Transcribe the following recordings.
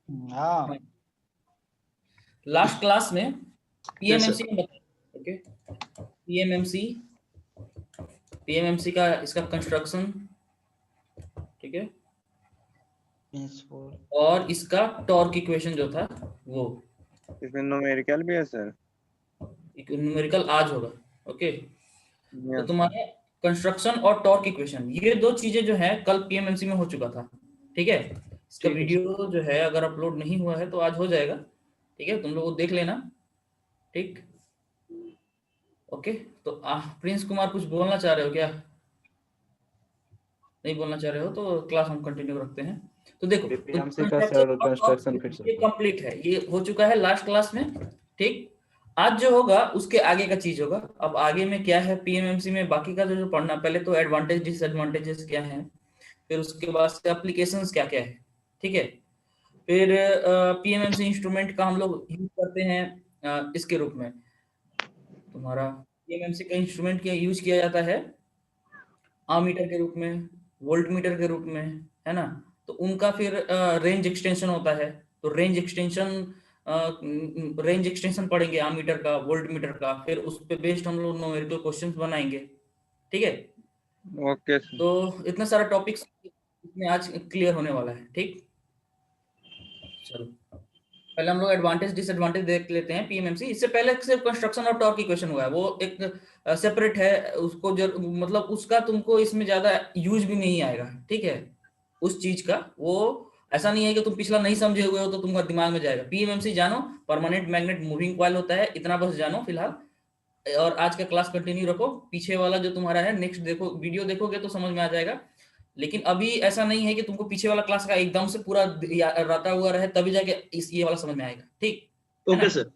हाँ last class में Yes, sir. PMMC में बताया। ओके, पीएमएमसी का इसका कंस्ट्रक्शन, ठीक है, प्रिंसिपल और इसका टॉर्क इक्वेशन जो था वो इसमें न्यूमेरिकल भी है सर? न्यूमेरिकल आज होगा। ओके, तो Yes, तुम्हारे कंस्ट्रक्शन और टॉर्क इक्वेशन ये दो चीजें जो है कल पीएमएमसी में हो चुका था। ठीक है, इसका ठीक है वीडियो जो है अगर अपलोड नहीं हुआ है तो आज हो जाएगा। ठीक है, तुम लोग वो देख लेना। ठीक, ओके। तो प्रिंस कुमार कुछ बोलना चाह रहे हो क्या? नहीं बोलना चाह रहे हो तो क्लास हम कंटिन्यू रखते हैं। तो देखो, तो पीएमसी का सर कंस्ट्रक्शन फिर ये कंप्लीट है, ये हो चुका है लास्ट क्लास में। ठीक, आज जो होगा उसके आगे का चीज होगा। अब आगे में क्या है पीएमएमसी में बाकी का जो पढ़ना, पहले तो एडवांटेज डिसएडवांटेजेस क्या है, फिर उसके बाद से एप्लीकेशंस क्या क्या है। ठीक है, फिर पीएमएमसी इंस्ट्रूमेंट का हम लोग यूज करते हैं इसके रूप में। तुम्हारा पीएमएमसी का इंस्ट्रूमेंट क्या यूज किया जाता है, आमीटर के रूप में, वोल्ट मीटर के रूप में, है ना। तो उनका फिर रेंज एक्सटेंशन होता है। तो रेंज एक्सटेंशन पढ़ेंगे आमीटर का, वोल्ट मीटर का, फिर उस पे बेस्ड हम लोग न्यूमेरिकल क्वेश्चंस बनाएंगे। ठीक है, ओके सर। तो इतना सारा टॉपिक्स इसमें आज क्लियर होने वाला है। ठीक, चलो पहले हम लोग एडवांटेज डिसएडवांटेज देख लेते हैं पीएमएमसी। इससे पहले सिर्फ कंस्ट्रक्शन और टॉर्क इक्वेशन हुआ है, वो एक सेपरेट है। उसको मतलब उसका तुमको इसमें ज्यादा यूज भी नहीं आएगा। ठीक है, उस चीज का वो ऐसा नहीं है कि तुम पिछला नहीं समझे हुए हो तो तुम्हारे दिमाग में जाएगा। पीएमएमसी जानो, परमानेंट मैग्नेट मूविंग कॉइल होता है, इतना बस जानो फिलहाल। और आज का क्लास कंटिन्यू रखो, पीछे वाला जो तुम्हारा है नेक्स्ट देखो, वीडियो देखोगे तो समझ में आ जाएगा। लेकिन अभी ऐसा नहीं है कि तुमको पीछे वाला क्लास का एकदम से पूरा रटा हुआ रहे तभी जाके इस ये वाला समझ में आएगा। ठीक है ना? Okay sir.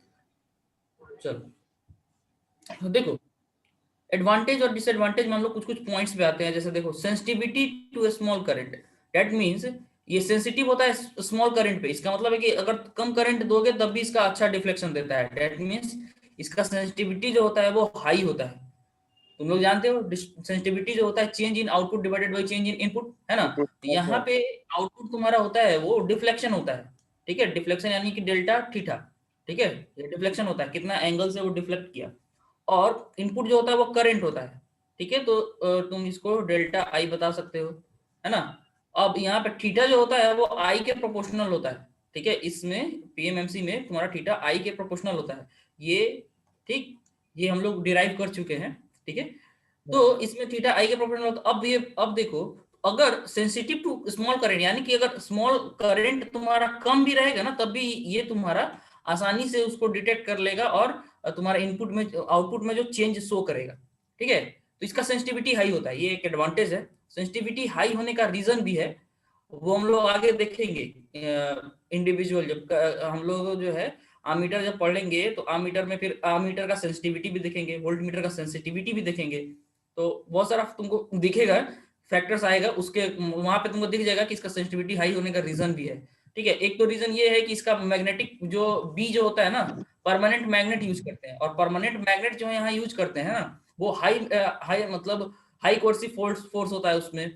चलो, तो देखो एडवांटेज और डिसएडवांटेज में हम लोग कुछ कुछ पॉइंट्स पे आते हैं। जैसे देखो, sensitivity to a small current, that means ये सेंसिटिव होता है स्मॉल करंट पे। इसका मतलब है कि अगर कम करंट दोगे तब भी इसका अच्छा डिफ्लेक्शन देता है। दैट मींस इसका सेंसिटिविटी जो होता है वो हाई होता है। तुम लोग जानते हो सेंसिटिविटी जो होता है change in output divided by change in input, है ना। तो यहाँ पे आउटपुट तुम्हारा होता है वो डिफ्लेक्शन होता है। ठीक है, डिफ्लेक्शन यानी कि डेल्टा थीटा। ठीक है, ये डिफ्लेक्शन होता है, कितना एंगल से वो डिफ्लेक्ट किया। और इनपुट जो होता है वो करंट होता है। ठीक है, तो तुम इसको डेल्टा आई बता सकते हो, है ना। अब यहाँ पे थीटा जो होता है वो आई के प्रोपोर्शनल होता है। ठीक है, इसमें पीएमएमसी में तुम्हारा थीटा आई के प्रोपोर्शनल होता है ये। ठीक, ये हम लोग डिराइव कर चुके हैं। ठीक है, तो इसमें थीटा आई के प्रोपोर्शनल होता है। अब देखो, अगर सेंसिटिव टू स्मॉल करंट यानी कि अगर स्मॉल करंट तुम्हारा कम भी रहेगा ना तब भी ये तुम्हारा आसानी से उसको डिटेक्ट कर लेगा और तुम्हारा इनपुट में आउटपुट में जो चेंज शो करेगा। ठीक है, तो इसका सेंसिटिविटी हाई होता है, ये एक एडवांटेज है। सेंसिटिविटी हाई होने का रीजन भी है, वो हम लोग आगे देखेंगे। इंडिविजुअल जब हम लोग जो है आमीटर जब पढ़ेंगे तो आमीटर में फिर आमीटर का सेंसिटिविटी भी देखेंगे, वोल्ट मीटर का सेंसिटिविटी भी देखेंगे। तो बहुत सारा तुमको दिखेगा, फैक्टर्स आएगा, उसके वहां पे तुमको दिख जाएगा कि इसका सेंसिटिविटी हाई होने का रीजन भी है। ठीक है, एक तो रीजन ये है कि इसका मैग्नेटिक जो बी जो होता है ना, परमानेंट मैग्नेट यूज करते हैं। और परमानेंट मैग्नेट जो यहाँ यूज करते हैं ना वो हाई मतलब हाई कोर्सिव फोर्स होता है उसमें।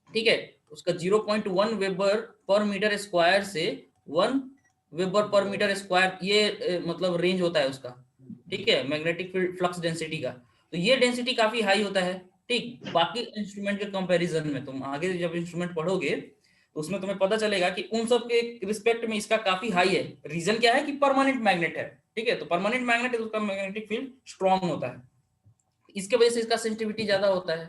ठीक है, उसका 0.1 वेबर पर मीटर स्क्वायर से 1 वेबर पर मीटर स्क्वायर, ये मतलब रेंज होता है उसका। ठीक है, मैग्नेटिक फील्ड फ्लक्स डेंसिटी का। तो ये डेंसिटी काफी हाई होता है। ठीक, बाकी इंस्ट्रूमेंट के कंपैरिजन में तुम आगे जब इंस्ट्रूमेंट पढ़ोगे तो उसमें तुम्हें पता चलेगा कि उन सब के रिस्पेक्ट में इसका काफी हाई है। रीजन क्या है कि परमानेंट मैग्नेट है। ठीक है, तो परमानेंट मैग्नेट है तो उसका मैग्नेटिक फील्ड स्ट्रांग होता है, इसके वजह से इसका सेंसिटिविटी ज्यादा होता है।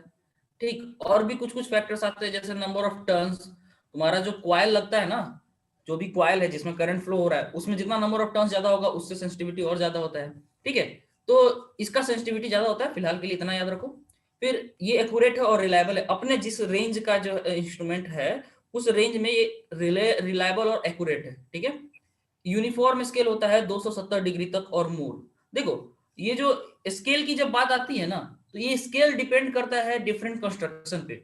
ठीक, और भी कुछ कुछ फैक्टर्स आते हैं जैसे नंबर ऑफ टर्न्स। तुम्हारा जो क्वाइल लगता है ना, जो भी क्वाइल है जिसमें करंट फ्लो हो रहा है उसमें जितना नंबर ऑफ टर्न्स ज्यादा होगा उससे सेंसिटिविटी और ज्यादा होता है। ठीक है, तो इसका सेंसिटिविटी ज्यादा होता है, फिलहाल के लिए इतना याद रखो। फिर ये एक्यूरेट है और रिलायबल है, अपने जिस रेंज का जो इंस्ट्रूमेंट है उस रेंज में ये रिलायबल और एक्यूरेट है। ठीक है, यूनिफॉर्म स्केल होता है 270 डिग्री तक और मोर। देखो, ये जो स्केल की जब बात आती है ना तो ये स्केल डिपेंड करता है डिफरेंट कंस्ट्रक्शन पे।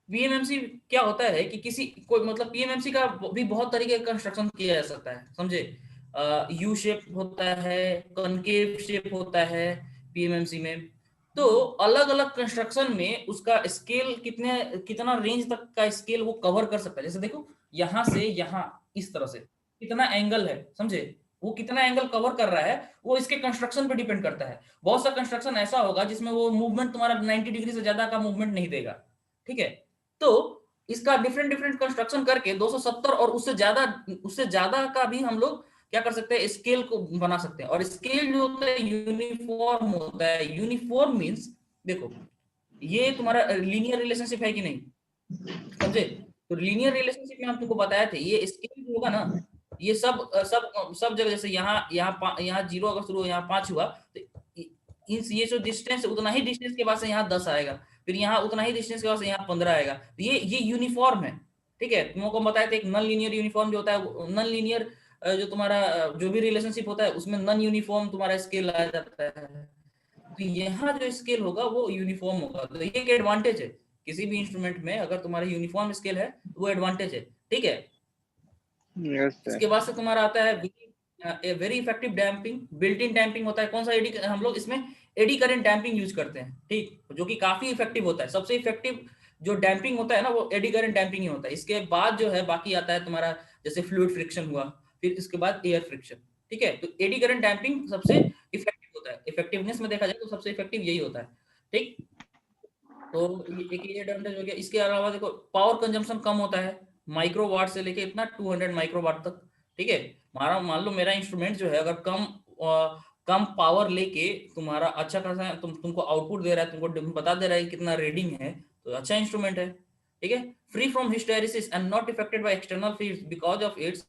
पीएमएमसी क्या होता है कि किसी कोई मतलब पीएमएमसी का भी बहुत तरीके का कंस्ट्रक्शन किया जा सकता है, समझे। यू शेप होता है, कनकेव शेप होता है पीएमएमसी में। तो अलग अलग कंस्ट्रक्शन में उसका स्केल कितना रेंज तक का स्केल वो कवर कर सकता है। जैसे देखो, यहां से यहां इस तरह से, कितना एंगल है, समझे, वो कितना एंगल कवर कर रहा है वो इसके कंस्ट्रक्शन पे डिपेंड करता है। बहुत सा कंस्ट्रक्शन ऐसा होगा जिसमें वो मूवमेंट तुम्हारा 90 डिग्री से ज्यादा का मूवमेंट नहीं देगा, ठीक है। तो इसका डिफरेंट डिफरेंट कंस्ट्रक्शन करके 270 और उससे ज्यादा का भी हम लोग क्या कर सकते हैं, स्केल को बना सकते हैं। और स्केल जो होता है यूनिफॉर्म होता है। यूनिफॉर्म मींस देखो ये तुम्हारा लीनियर रिलेशनशिप है कि नहीं, समझे। तो लीनियर रिलेशनशिप में हम तुमको बताए थे ये स्केल जो होगा ना, ये सब जगह, जैसे यहाँ 0 अगर शुरू हो, यहाँ 5 हुआ, तो ये जो डिस्टेंस उतना ही डिस्टेंस के बाद से यहाँ 10 आएगा, फिर यहाँ उतना ही डिस्टेंस के बाद से यहाँ 15 आएगा। तो ये यूनिफॉर्म है, ठीक है। तुमको बताया था एक नॉन लीनियर यूनिफॉर्म जो होता है, नॉन लीनियर जो तुम्हारा जो भी रिलेशनशिप होता है उसमें नॉन यूनिफॉर्म तुम्हारा स्केल आ जाता है। तो यहाँ जो स्केल होगा वो यूनिफॉर्म होगा। तो ये एक एडवांटेज है किसी भी इंस्ट्रूमेंट में, अगर तुम्हारा यूनिफॉर्म स्केल है वो एडवांटेज है, ठीक है। Yes sir. इसके बाद से तुम्हारा आता है very effective damping. Built in damping होता है, कौन सा एडी, हम लोग इसमें एडी करंट डैम्पिंग यूज करते हैं, ठीक, जो कि काफी इफेक्टिव होता है। सबसे इफेक्टिव जो डैम्पिंग होता है ना वो एडी करंट डैम्पिंग ही होता है। इसके बाद जो है बाकी आता है तुम्हारा जैसे फ्लूइड फ्रिक्शन हुआ, फिर इसके बाद एयर फ्रिक्शन, ठीक है। तो एडी करंट डैम्पिंग सबसे इफेक्टिव होता है, इफेक्टिवनेस में देखा जाए तो सबसे इफेक्टिव यही होता है, ठीक। तो एक ये एडवांटेज हो गया। इसके अलावा देखो पावर कंजम्पशन कम होता है, माइक्रो वाट से लेके इतना 200 माइक्रो वाट तक, ठीक है। मान लो मेरा इंस्ट्रूमेंट जो है अगर कम पावर लेके तुम्हारा अच्छा खासा तुमको आउटपुट दे रहा है, तुमको बता दे रहा है कितना रीडिंग है, तो अच्छा इंस्ट्रूमेंट है, ठीक है। Free from hysteresis and not affected by external fields because of its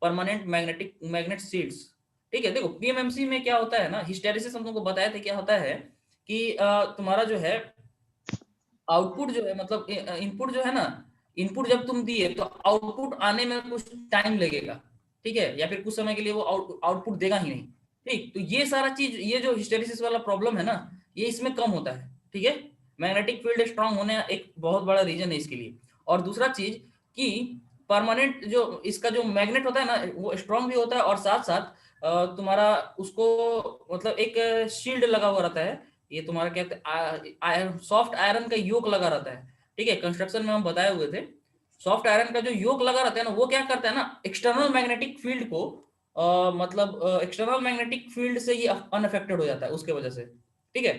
permanent magnet shields, ठीक है। देखो पीएमएमसी में क्या होता है ना, हिस्टेरिसिस हम तुमको बताया था क्या होता है कि तुम्हारा जो है आउटपुट जो है, मतलब इनपुट जो है ना, इनपुट जब तुम दिए तो आउटपुट आने में कुछ टाइम लगेगा, ठीक है, या फिर कुछ समय के लिए वो आउटपुट देगा ही नहीं, ठीक। तो ये सारा चीज, ये जो हिस्टेरिसिस वाला प्रॉब्लम है ना, ये इसमें कम होता है, ठीक है। मैग्नेटिक फील्ड स्ट्रांग होने एक बहुत बड़ा रीजन है इसके लिए। और दूसरा चीज कि परमानेंट जो इसका जो मैग्नेट होता है ना वो स्ट्रांग भी होता है, और साथ साथ तुम्हारा उसको मतलब एक शील्ड लगा हुआ रहता है, ये तुम्हारा क्या कहते हैं, सॉफ्ट आयरन का योक लगा रहता है, ठीक है। कंस्ट्रक्शन में हम बताए हुए थे सॉफ्ट आयरन का जो योक लगा रहता है ना, वो क्या करता है ना, एक्सटर्नल मैग्नेटिक फील्ड को मतलब एक्सटर्नल मैग्नेटिक फील्ड से ये अनअफेक्टेड हो जाता है उसके वजह से, ठीक है।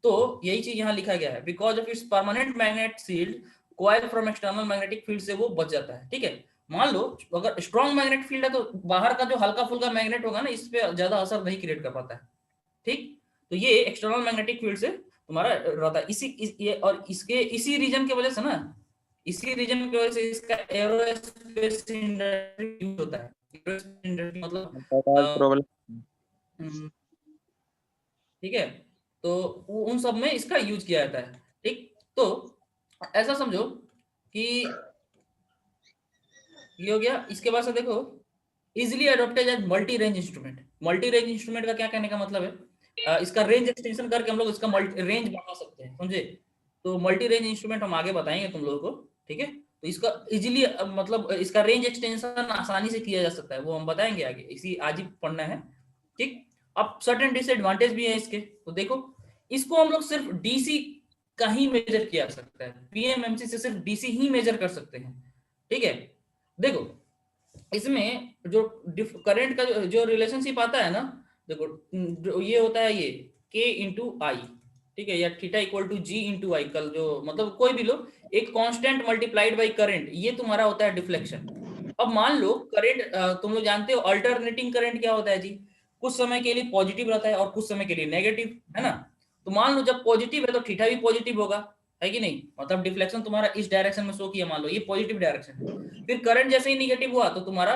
तो यही चीज यहाँ लिखा गया है, because of its permanent magnet shield coil from external magnetic field से वो बच जाता है, ठीक है। मान लो अगर स्ट्रॉन्ग मैग्नेट फील्ड है तो बाहर का जो हल्का फुल्का मैग्नेट होगा ना इस पे ज्यादा असर नहीं क्रिएट कर पाता है, ठीक। तो ये एक्सटर्नल मैग्नेटिक फील्ड से तुम्हारा रहता है ये, और इसके इसी रीजन की वजह से ना, इसी रीजन की वजह से इसका एरोस्पेस इंडस्ट्री यूज होता है। इंडस्ट्री मतलब प्रॉब्लम, ठीक है। तो उन सब में इसका यूज किया जाता है, ठीक। तो ऐसा समझो कि ये हो गया। इसके बाद से देखो easily adopted as multi range instrument. Multi range instrument का क्या कहने का मतलब है, इसका रेंज एक्सटेंशन करके हम लोग इसका रेंज बढ़ा सकते हैं, समझे। तो मल्टी रेंज इंस्ट्रूमेंट हम आगे बताएंगे तुम लोगों को, ठीक है। तो इसका इजीली मतलब इसका रेंज एक्सटेंशन आसानी से किया जा सकता है, वो हम बताएंगे आगे, इसी आज ही पढ़ना है, ठीक। अब सर्टेन डिसएडवांटेज भी है इसके। तो देखो इसको हम लोग सिर्फ डीसी का ही मेजर किया जा सकता है, पीएमएमसी से सिर्फ डीसी ही मेजर कर सकते हैं, ठीक है। देखो इसमें जो करंट का जो रिलेशनशिप आता है ना, देखो ये होता है ये K इंटू आई, ठीक है, या theta equal to G into I, कल जो मतलब कोई भी लो एक कांस्टेंट मल्टीप्लाइड बाय करंट, ये तुम्हारा होता है डिफ्लेक्शन। अब मान लो करंट, तुम लोग जानते हो अल्टरनेटिंग करंट क्या होता है जी, कुछ समय के लिए पॉजिटिव रहता है और कुछ समय के लिए नेगेटिव, है ना। तो मान लो जब पॉजिटिव है तो थीटा भी पॉजिटिव होगा, है कि नहीं, मतलब डिफ्लेक्शन तुम्हारा इस डायरेक्शन में शो किया, मान लो ये पॉजिटिव डायरेक्शन है। फिर करंट जैसे ही निगेटिव हुआ तो तुम्हारा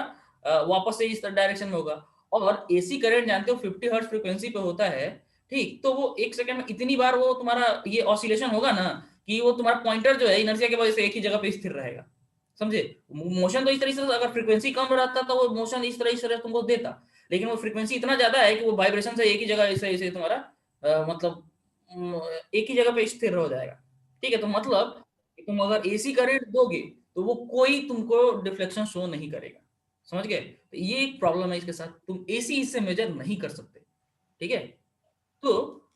वापस से इस डायरेक्शन में होगा। और एसी करंट जानते हो 50 हर्ट्ज फ्रीक्वेंसी पे होता है, ठीक। तो वो एक सेकंड में इतनी बार वो तुम्हारा ये ऑसिलेशन होगा ना कि वो तुम्हारा पॉइंटर जो है इनर्शिया की वजह से एक ही जगह पे स्थिर रहेगा, समझे। मोशन तो इस तरीके से, अगर फ्रीक्वेंसी कम रहता तो वो मोशन इस तरह तुमको देता, लेकिन वो फ्रीक्वेंसी इतना ज्यादा है कि वो वाइब्रेशन से एक ही जगह ऐसे तुम्हारा मतलब एक ही जगह पे स्थिर हो जाएगा, ठीक है। तो मतलब तुम अगर एसी करंट दोगे तो वो कोई तुमको डिफ्लेक्शन शो नहीं करेगा, समझ गए। तो ये एक प्रॉब्लम है इसके साथ, तुम एसी इससे मेजर नहीं कर सकते, ठीक है। तो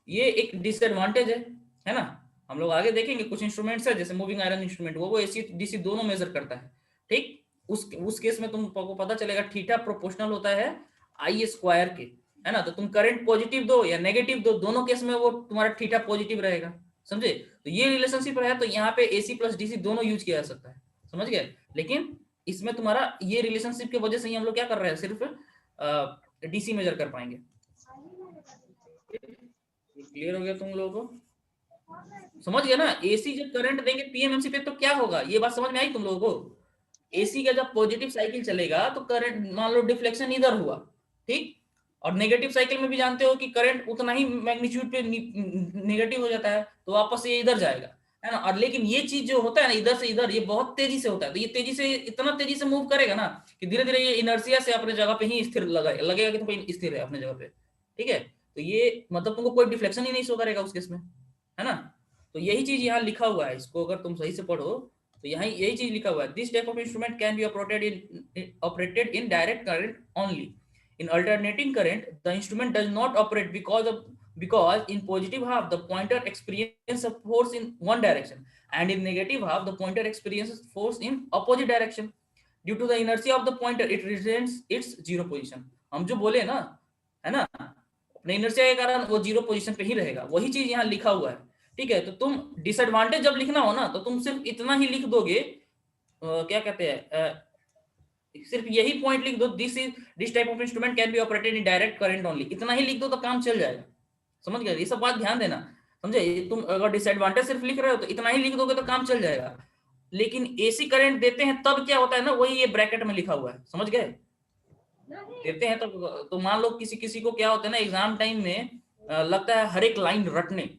ये एक डिसएडवांटेज है ना। हम लोग आगे देखेंगे कुछ इंस्ट्रूमेंट्स है जैसे मूविंग आयरन इंस्ट्रूमेंट, वो एसी डीसी दोनों मेजर करता है, ठीक। उस केस में तुमको पता चलेगा थीटा प्रोपोर्शनल होता है आई स्क्वायर के, है ना। तो तुम करंट पॉजिटिव दो या नेगेटिव दो, दोनों केस में वो तुम्हारा थीटा पॉजिटिव रहेगा, समझे। तो ये रिलेशनशिप है, तो यहाँ पे एसी प्लस डीसी दोनों यूज किया जा सकता है, समझ गए। लेकिन इसमें तुम्हारा ये रिलेशनशिप की वजह से ही हम लोग क्या कर रहे हैं, सिर्फ डीसी मेजर कर पाएंगे। क्लियर हो गया तुम लोगों को, समझ गया ना। एसी जब करंट देंगे पीएमएमसी पे तो क्या होगा, ये बात समझ में आई तुम लोगों को। एसी का जब पॉजिटिव साइकिल चलेगा तो करंट, मान लो डिफ्लेक्शन इधर हुआ, ठीक, और नेगेटिव साइकिल में भी जानते हो कि करंट उतना ही मैग्नीट्यूड पे नेगेटिव हो जाता है, तो वापस ये इधर जाएगा, है ना। और लेकिन ये चीज जो होता है ना, इधर से इधर, ये बहुत तेजी से होता है। तो ये तेजी से, इतना तेजी से मूव करेगा ना कि धीरे धीरे ये इनर्शिया से अपने जगह पे ही स्थिर लगेगा कि तुम स्थिर है अपने जगह पे, ठीक है। तो ये मतलब तुमको कोई डिफ्लेक्शन ही नहीं शो करेगा उस केस में, है ना। तो यही चीज यहाँ लिखा हुआ है, इसको अगर तुम सही से पढ़ो तो यहाँ यही चीज लिखा हुआ है। This type of instrument can be operated in direct current only. In alternating current, the instrument does not operate because in positive half the pointer experiences a force in one direction, and in negative half the pointer experiences force in opposite direction. Due to the inertia of the pointer, it retains its zero position. हम जो बोले ना, है ना, अपने inertia के कारण वो जीरो पोजीशन पे ही रहेगा, वही चीज यहाँ लिखा हुआ है, ठीक है। तो तुम डिसएडवांटेज जब लिखना हो ना, तो तुम सिर्फ इतना ही लिख दोगे, क्या कहते हैं, सिर्फ यही पॉइंट लिख दो, this type of instrument can be operated in direct current only, इतना ही लिख दो तो काम चल जाएगा, समझ गए। ये सब बात ध्यान देना, समझे। तुम अगर डिसएडवांटेज सिर्फ लिख रहे हो तो इतना ही लिख दोगे तो काम चल जाएगा। लेकिन एसी करंट देते हैं तब क्या होता है ना, वही ये ब्रैकेट में लिखा हुआ है, समझ गए। देते हैं तब, तो मान लो किसी को क्या होता है ना, एग्जाम टाइम में लगता है हर एक लाइन रटने,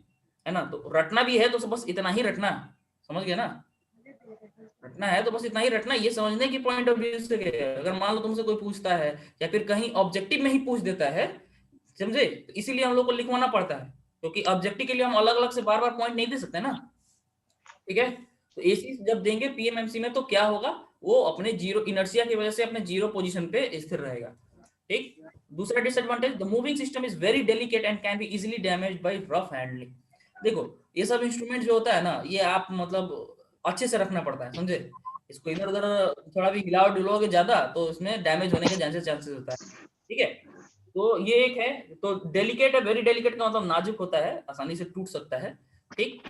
है ना। तो रटना भी है तो बस इतना ही रटना, समझ गए ना। रटना है तो बस इतना ही रटना, ये समझने की पॉइंट ऑफ व्यू से। अगर मान लो तुमसे कोई पूछता है या फिर कहीं ऑब्जेक्टिव में ही पूछ देता है, समझे, तो इसीलिए हम लोग को लिखवाना पड़ता है, क्योंकि ऑब्जेक्टिव के लिए हम अलग अलग से बार बार पॉइंट नहीं दे सकते ना, ठीक है। तो एसी जब देंगे पीएमएमसी में तो क्या होगा, वो अपने जीरो इनर्शिया की वजह से अपने जीरो पोजीशन पे स्थिर रहेगा, ठीक। दूसरा disadvantage, the moving system is very delicate and can be easily damaged bye rough handling. देखो ये सब इंस्ट्रूमेंट जो होता है ना, ये आप मतलब अच्छे से रखना पड़ता है, समझे। इसको इधर उधर थोड़ा भी हिलाओ डुलाओगे ज्यादा तो इसमें डैमेज होने के चांसेस होता है, ठीक है। तो ये एक है, तो डेलिकेट है, वेरी डेलिकेट का मतलब नाजुक होता है, आसानी से टूट सकता है, ठीक।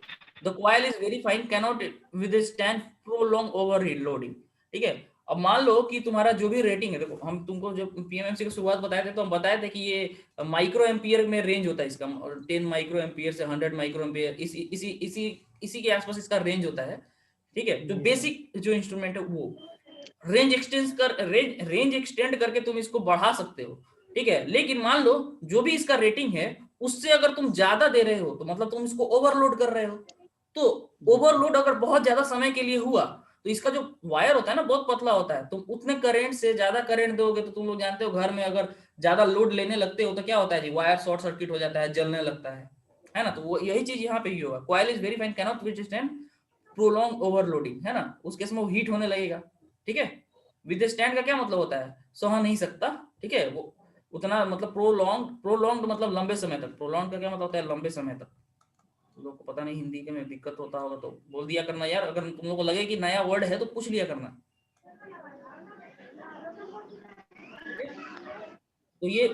The coil is very fine, cannot withstand prolong overloading, ठीक है। अब मान लो कि तुम्हारा जो भी रेटिंग है, देखो हम तुमको जब पीएमएमसी की शुरुआत बताए थे तो हम बताए थे कि ये माइक्रो एम्पियर में रेंज होता है इसका, और 10 माइक्रो एम्पियर से 100 माइक्रो एम्पियर, इसी के आसपास इसका रेंज होता है, ठीक है। जो बेसिक जो इंस्ट्रूमेंट है वो रेंज एक्सटेंड करके तुम इसको बढ़ा सकते हो, ठीक है। लेकिन मान लो जो भी इसका रेटिंग है उससे अगर तुम ज्यादा दे रहे हो तो मतलब तुम इसको ओवरलोड कर रहे हो। तो ओवरलोड अगर बहुत ज्यादा समय के लिए हुआ तो इसका जो वायर होता है ना बहुत पतला होता है, तुम उतने करंट से ज्यादा करंट दोगे तो तुम लोग जानते हो घर में अगर ज्यादा लोड लेने लगते हो तो क्या होता है जी, वायर शॉर्ट सर्किट हो जाता है, जलने लगता है ना। तो वो यही चीज यहाँ पे ही होगा, coil is very fine, cannot withstand prolong overloading, है ना। उस केस में वो हीट होने लगेगा, ठीक है। विथस्टैंड का क्या मतलब होता है, सह नहीं सकता, ठीक है। वो उतना मतलब प्रोलॉन्ग मतलब लंबे समय तक, प्रोलॉन्ग का क्या मतलब होता है, लंबे समय तक। लोगों को पता नहीं हिंदी के में दिक्कत होता होगा तो बोल दिया करना यार, अगर तुम लोग को लगे कि नया वर्ड है तो पूछ लिया करना। तो ये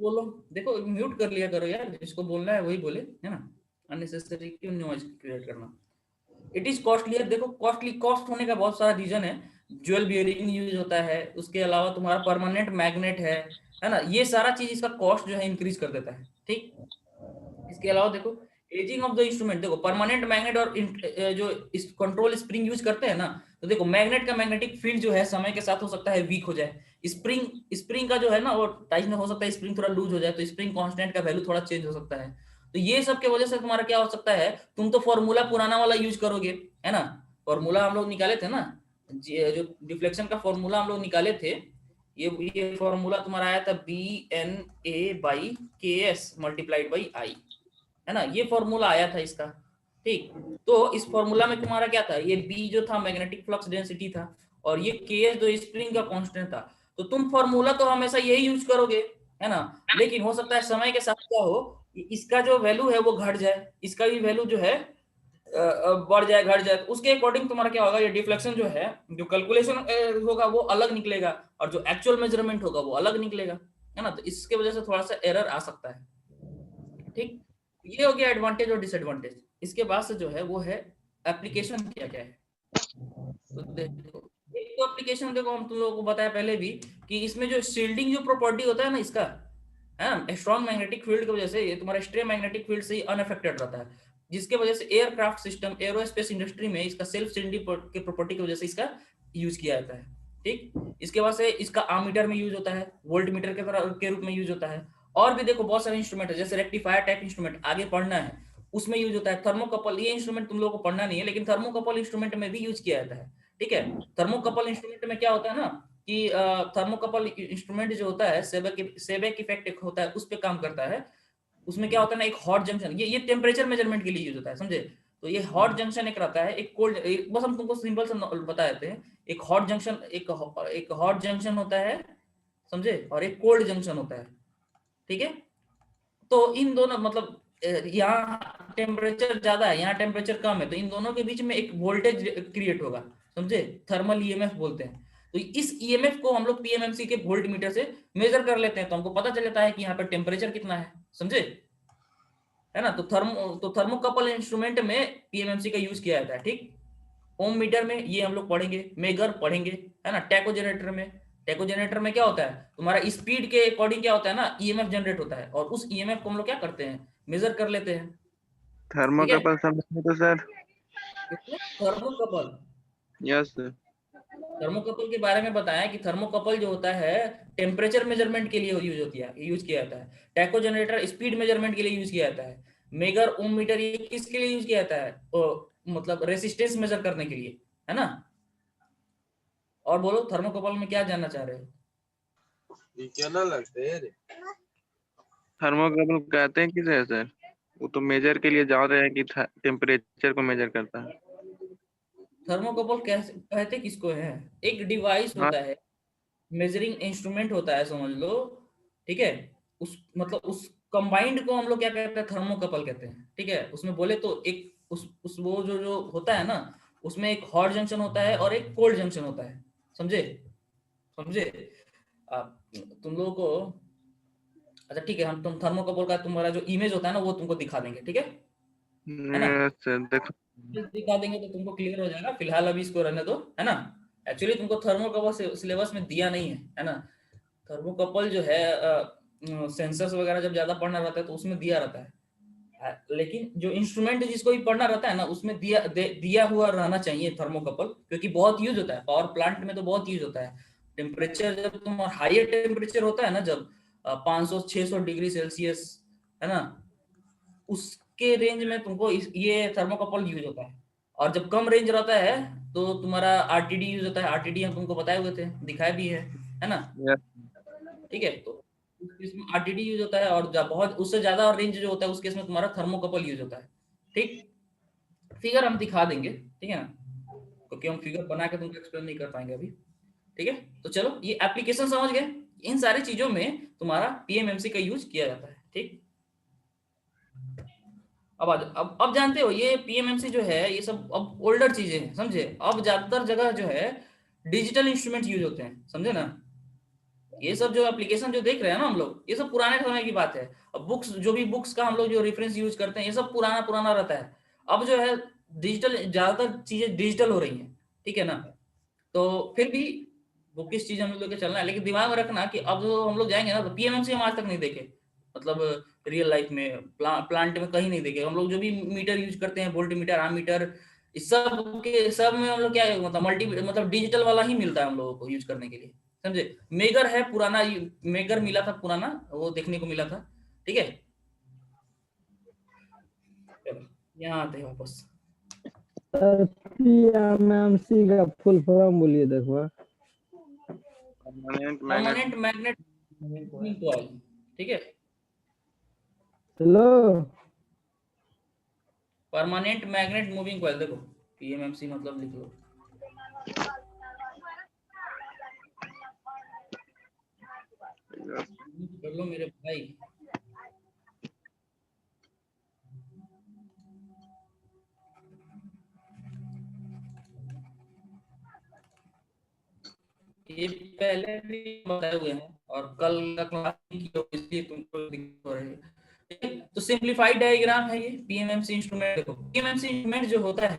बोलो, देखो म्यूट कर लिया करो यार, जिसको बोलना है वही बोले, है ना। अननेसेसरी क्यों नॉइज क्रिएट करना। इट इज कॉस्टलियर, देखो कॉस्ट होने का बहुत सारा रीजन है। ज्वेल बियरिंग यूज होता है, उसके अलावा तुम्हारा परमानेंट मैग्नेट है ना। ये सारा चीज इसका कॉस्ट जो है इंक्रीज कर देता है, ठीक। इसके अलावा देखो एजिंग ऑफ द इंस्ट्रूमेंट, देखो परमानेंट मैग्नेट और जो इस कंट्रोल स्प्रिंग यूज करते हैं ना, तो देखो मैग्नेट का मैग्नेटिक फील्ड जो है समय के साथ हो सकता है वीक हो जाए, स्प्रिंग का जो है ना वो टाइट में हो सकता है, स्प्रिंग थोड़ा लूज हो जाए, तो स्प्रिंग कांस्टेंट का वैल्यू थोड़ा चेंज हो सकता है। तो ये सब के वजह से तुम्हारा क्या हो सकता है, तुम तो फॉर्मूला पुराना वाला यूज करोगे, है ना। फॉर्मूला हम लोग निकाले थे ना, जो डिफ्लेक्शन का फॉर्मूला हम लोग निकाले थे, ये फॉर्मूला तुम्हारा आया था BNA/KS मल्टीप्लाइड बाई आई, है ना। ये फॉर्मूला आया था इसका, ठीक। तो इस फॉर्मूला में तुम्हारा क्या था, ये बी जो था मैग्नेटिक फ्लक्स डेंसिटी था, और ये केएस जो स्प्रिंग का कांस्टेंट था। तो तुम फॉर्मूला तो हमेशा यही यूज करोगे, है ना। लेकिन हो सकता है समय के साथ क्या हो, इसका जो वैल्यू है वो घट जाए, इसका भी वैल्यू जो है बढ़ जाए घट जाए, तो उसके अकॉर्डिंग तुम्हारा क्या होगा, ये डिफ्लेक्शन जो है, जो कैलकुलेशन होगा वो अलग निकलेगा, और जो एक्चुअल मेजरमेंट होगा वो अलग निकलेगा, है ना। तो इसके वजह से थोड़ा सा एरर आ सकता है। ठीक, ये हो गया एडवांटेज और डिसएडवांटेज। इसके बाद से जो है वो है एप्लीकेशन क्या क्या है। तो देखो, एक तो एप्लीकेशन देखो, हम तुम लोगों को बताया पहले भी कि इसमें जो शील्डिंग जो प्रॉपर्टी होता है ना इसका, है ना, स्ट्रॉन्ग मैग्नेटिक फील्ड की वजह से ये तुम्हारा स्ट्रे मैग्नेटिक फील्ड से ही अनअफेक्टेड रहता है, जिसके वजह से एयरक्राफ्ट सिस्टम, एरोस्पेस इंडस्ट्री में इसका सेल्फ शील्डिंग के प्रॉपर्टी की वजह से इसका यूज किया जाता है। ठीक, इसके बाद से इसका आमीटर में यूज होता है, वोल्ट मीटर के तरह के रूप में यूज होता है। और भी देखो बहुत सारे इंस्ट्रूमेंट है, जैसे रेक्टिफायर टाइप इंस्ट्रूमेंट आगे पढ़ना है, उसमें यूज होता है। थर्मोकपल, ये इंस्ट्रूमेंट तुम लोगों को पढ़ना नहीं है, लेकिन थर्मोकपल इंस्ट्रूमेंट में भी यूज किया जाता है। ठीक है, थर्मोकपल इंस्ट्रूमेंट में क्या होता है ना कि थर्मोकपल इंस्ट्रूमेंट जो होता है, सेबेक इफेक्ट एक होता है, उस पे काम करता है। उसमें क्या होता है ना, एक हॉट जंक्शन, ये टेम्परेचर मेजरमेंट के लिए यूज होता है, समझे। तो ये हॉट जंक्शन एक रहता है, एक कोल्ड, बस हम तुमको सिंपल से बता देते हैं। एक हॉट जंक्शन, एक हॉट जंक्शन होता है, समझे, और एक कोल्ड जंक्शन होता है। ठीक है, तो इन दोनों मतलब यहाँ टेम्परेचर ज्यादा है, यहाँ टेम्परेचर कम है, तो इन दोनों के बीच में एक वोल्टेज क्रिएट होगा, समझे, थर्मल ईएमएफ बोलते हैं। तो इस ईएमएफ को हम लोग पीएमएमसी के वोल्ट मीटर से मेजर कर लेते हैं, तो हमको पता चल जाता है कि यहाँ पर टेम्परेचर कितना है, समझे, है ना। तो थर्मोकपल इंस्ट्रूमेंट में पीएमएमसी का यूज किया जाता है। ठीक, ओम मीटर में ये हम लोग पढ़ेंगे, मेगर पढ़ेंगे, है ना। टैको जनरेटर में, टैको जनरेटर में क्या होता है, तुम्हारा स्पीड के अकॉर्डिंग क्या होता है ना, ईएमएफ जनरेट होता है, और उस ईएमएफ को हम लोग क्या करते हैं, मेजर कर लेते हैं। ठीक है, थर्मोकपल समझे तो sir? Thermocouple, yes sir. Thermocouple के बारे में बताया कि थर्मोकपल जो होता है टेम्परेचर मेजरमेंट के लिए यूज किया जाता है। टैको जनरेटर स्पीड मेजरमेंट के लिए यूज किया जाता है। मेगर, ओम मीटर, ये किसके लिए यूज किया जाता है, मतलब रेसिस्टेंस मेजर करने के लिए, है ना। और बोलो, थर्मोकपल में क्या जानना चाह रहे हो। ये क्या ना लगता है रे? थर्मोकपल कहते हैं किसे है सर? वो तो मेजर के लिए जा रहे हैं कि टेम्परेचर को मेजर करता है। थर्मोकपल कहते किसको है, एक डिवाइस हाँ होता है, मेजरिंग इंस्ट्रूमेंट होता है, समझ लो। ठीक है, उस मतलब उस कंबाइंड को हम लोग क्या कहते हैं, थर्मोकपल कहते हैं। ठीक है, उसमें बोले तो एक उस वो जो होता है ना, उसमें एक हॉट जंक्शन होता है और एक कोल्ड जंक्शन होता है, समझे, समझे। आप तुम लोगों को, अच्छा ठीक है, हम तुम थर्मोकपल का तुम्हारा जो इमेज होता है ना वो तुमको दिखा देंगे, ठीक है ना। यस सर, देखो। दिखा देंगे तो तुमको क्लियर हो जाएगा, फिलहाल अभी इसको रहने दो, है ना। एक्चुअली तुमको थर्मोकपल सिलेबस में दिया नहीं है ना। थर्मोकपल जो है सेंसर्स वगैरह जब ज्यादा पढ़ना रहता है तो उसमें दिया रहता है। लेकिन जो इंस्ट्रूमेंट जिसको भी पढ़ना रहता है ना, उसमें दिया हुआ रहना चाहिए थर्मोकपल, क्योंकि बहुत यूज होता है, पावर प्लांट में तो बहुत यूज होता है। टेम्परेचर जब तुम हाईर टेम्परेचर होता है ना, जब 500-600 डिग्री सेल्सियस, है ना, उसके रेंज में तुमको ये थर्मोकपल यूज होता है। और जब कम रेंज रहता है तो तुम्हारा आरटीडी यूज होता है। आरटीडी हम तुमको बताए हुए थे, दिखाए भी है ना। यस। ठीक है, तो उस केस में आरटीडी यूज होता है, और जब बहुत उससे ज्यादा रेंज जो होता है उस केस में तुम्हारा थर्मोकपल यूज होता है। ठीक, फिगर हम दिखा देंगे, ठीक है ना, क्योंकि हम फिगर बना के तुमको एक्सप्लेन नहीं कर पाएंगे अभी। ठीक है, तो चलो ये एप्लीकेशन समझ गए। इन सारी चीजों में तुम्हारा पीएमएमसी का यूज किया जाता है। ठीक, अब जानते हो ये पीएमएमसी जो है ये सब अब ओल्डर चीजें हैं, समझे। अब ज्यादातर जगह जो है डिजिटल इंस्ट्रूमेंट यूज होते हैं, समझे ना। ये सब जो एप्लीकेशन जो देख रहे हैं ना हम लोग, ये सब पुराने समय की बात है। अब बुक्स, जो भी बुक्स का हम लोग जो रेफरेंस यूज करते हैं, ये सब पुराना पुराना रहता है। अब जो है डिजिटल, ज्यादातर चीजें डिजिटल हो रही हैं, ठीक है ना। तो फिर भी वो किस चीज हम लोग लेके चलना है, लेकिन दिमाग में रखना कि अब जो हम लोग जाएंगे ना, तो पीएमएमसी हम आज तक नहीं देखे, मतलब रियल लाइफ में प्लांट में कहीं नहीं देखे हम लोग। जो भी मीटर यूज करते हैं, वोल्ट मीटर, आम मीटर, इस सब के सब में हम लोग क्या मतलब मतलब डिजिटल वाला ही मिलता है हम लोगों को यूज करने के लिए, समझे। मेगर है पुराना, मेगर मिला था पुराना, वो देखने को मिला था। ठीक है, चलो यहाँ आते हैं वापस। सर पीएमएमसी का फुल फॉर्म बोलिए देखो। Permanent permanent magnet magnet moving coil, ठीक है। Hello permanent magnet moving coil, देखो पीएमएमसी मतलब लिख लो। कर लो मेरे भाई। ये पहले भी बताए हुए हैं और कल का क्लास इसलिए तुमको दिक्कत हो रही है। ठीक है, तो सिंपलीफाइड डायग्राम है ये पीएमएमसी इंस्ट्रूमेंट। देखो पीएमएमसी इंस्ट्रूमेंट जो होता है,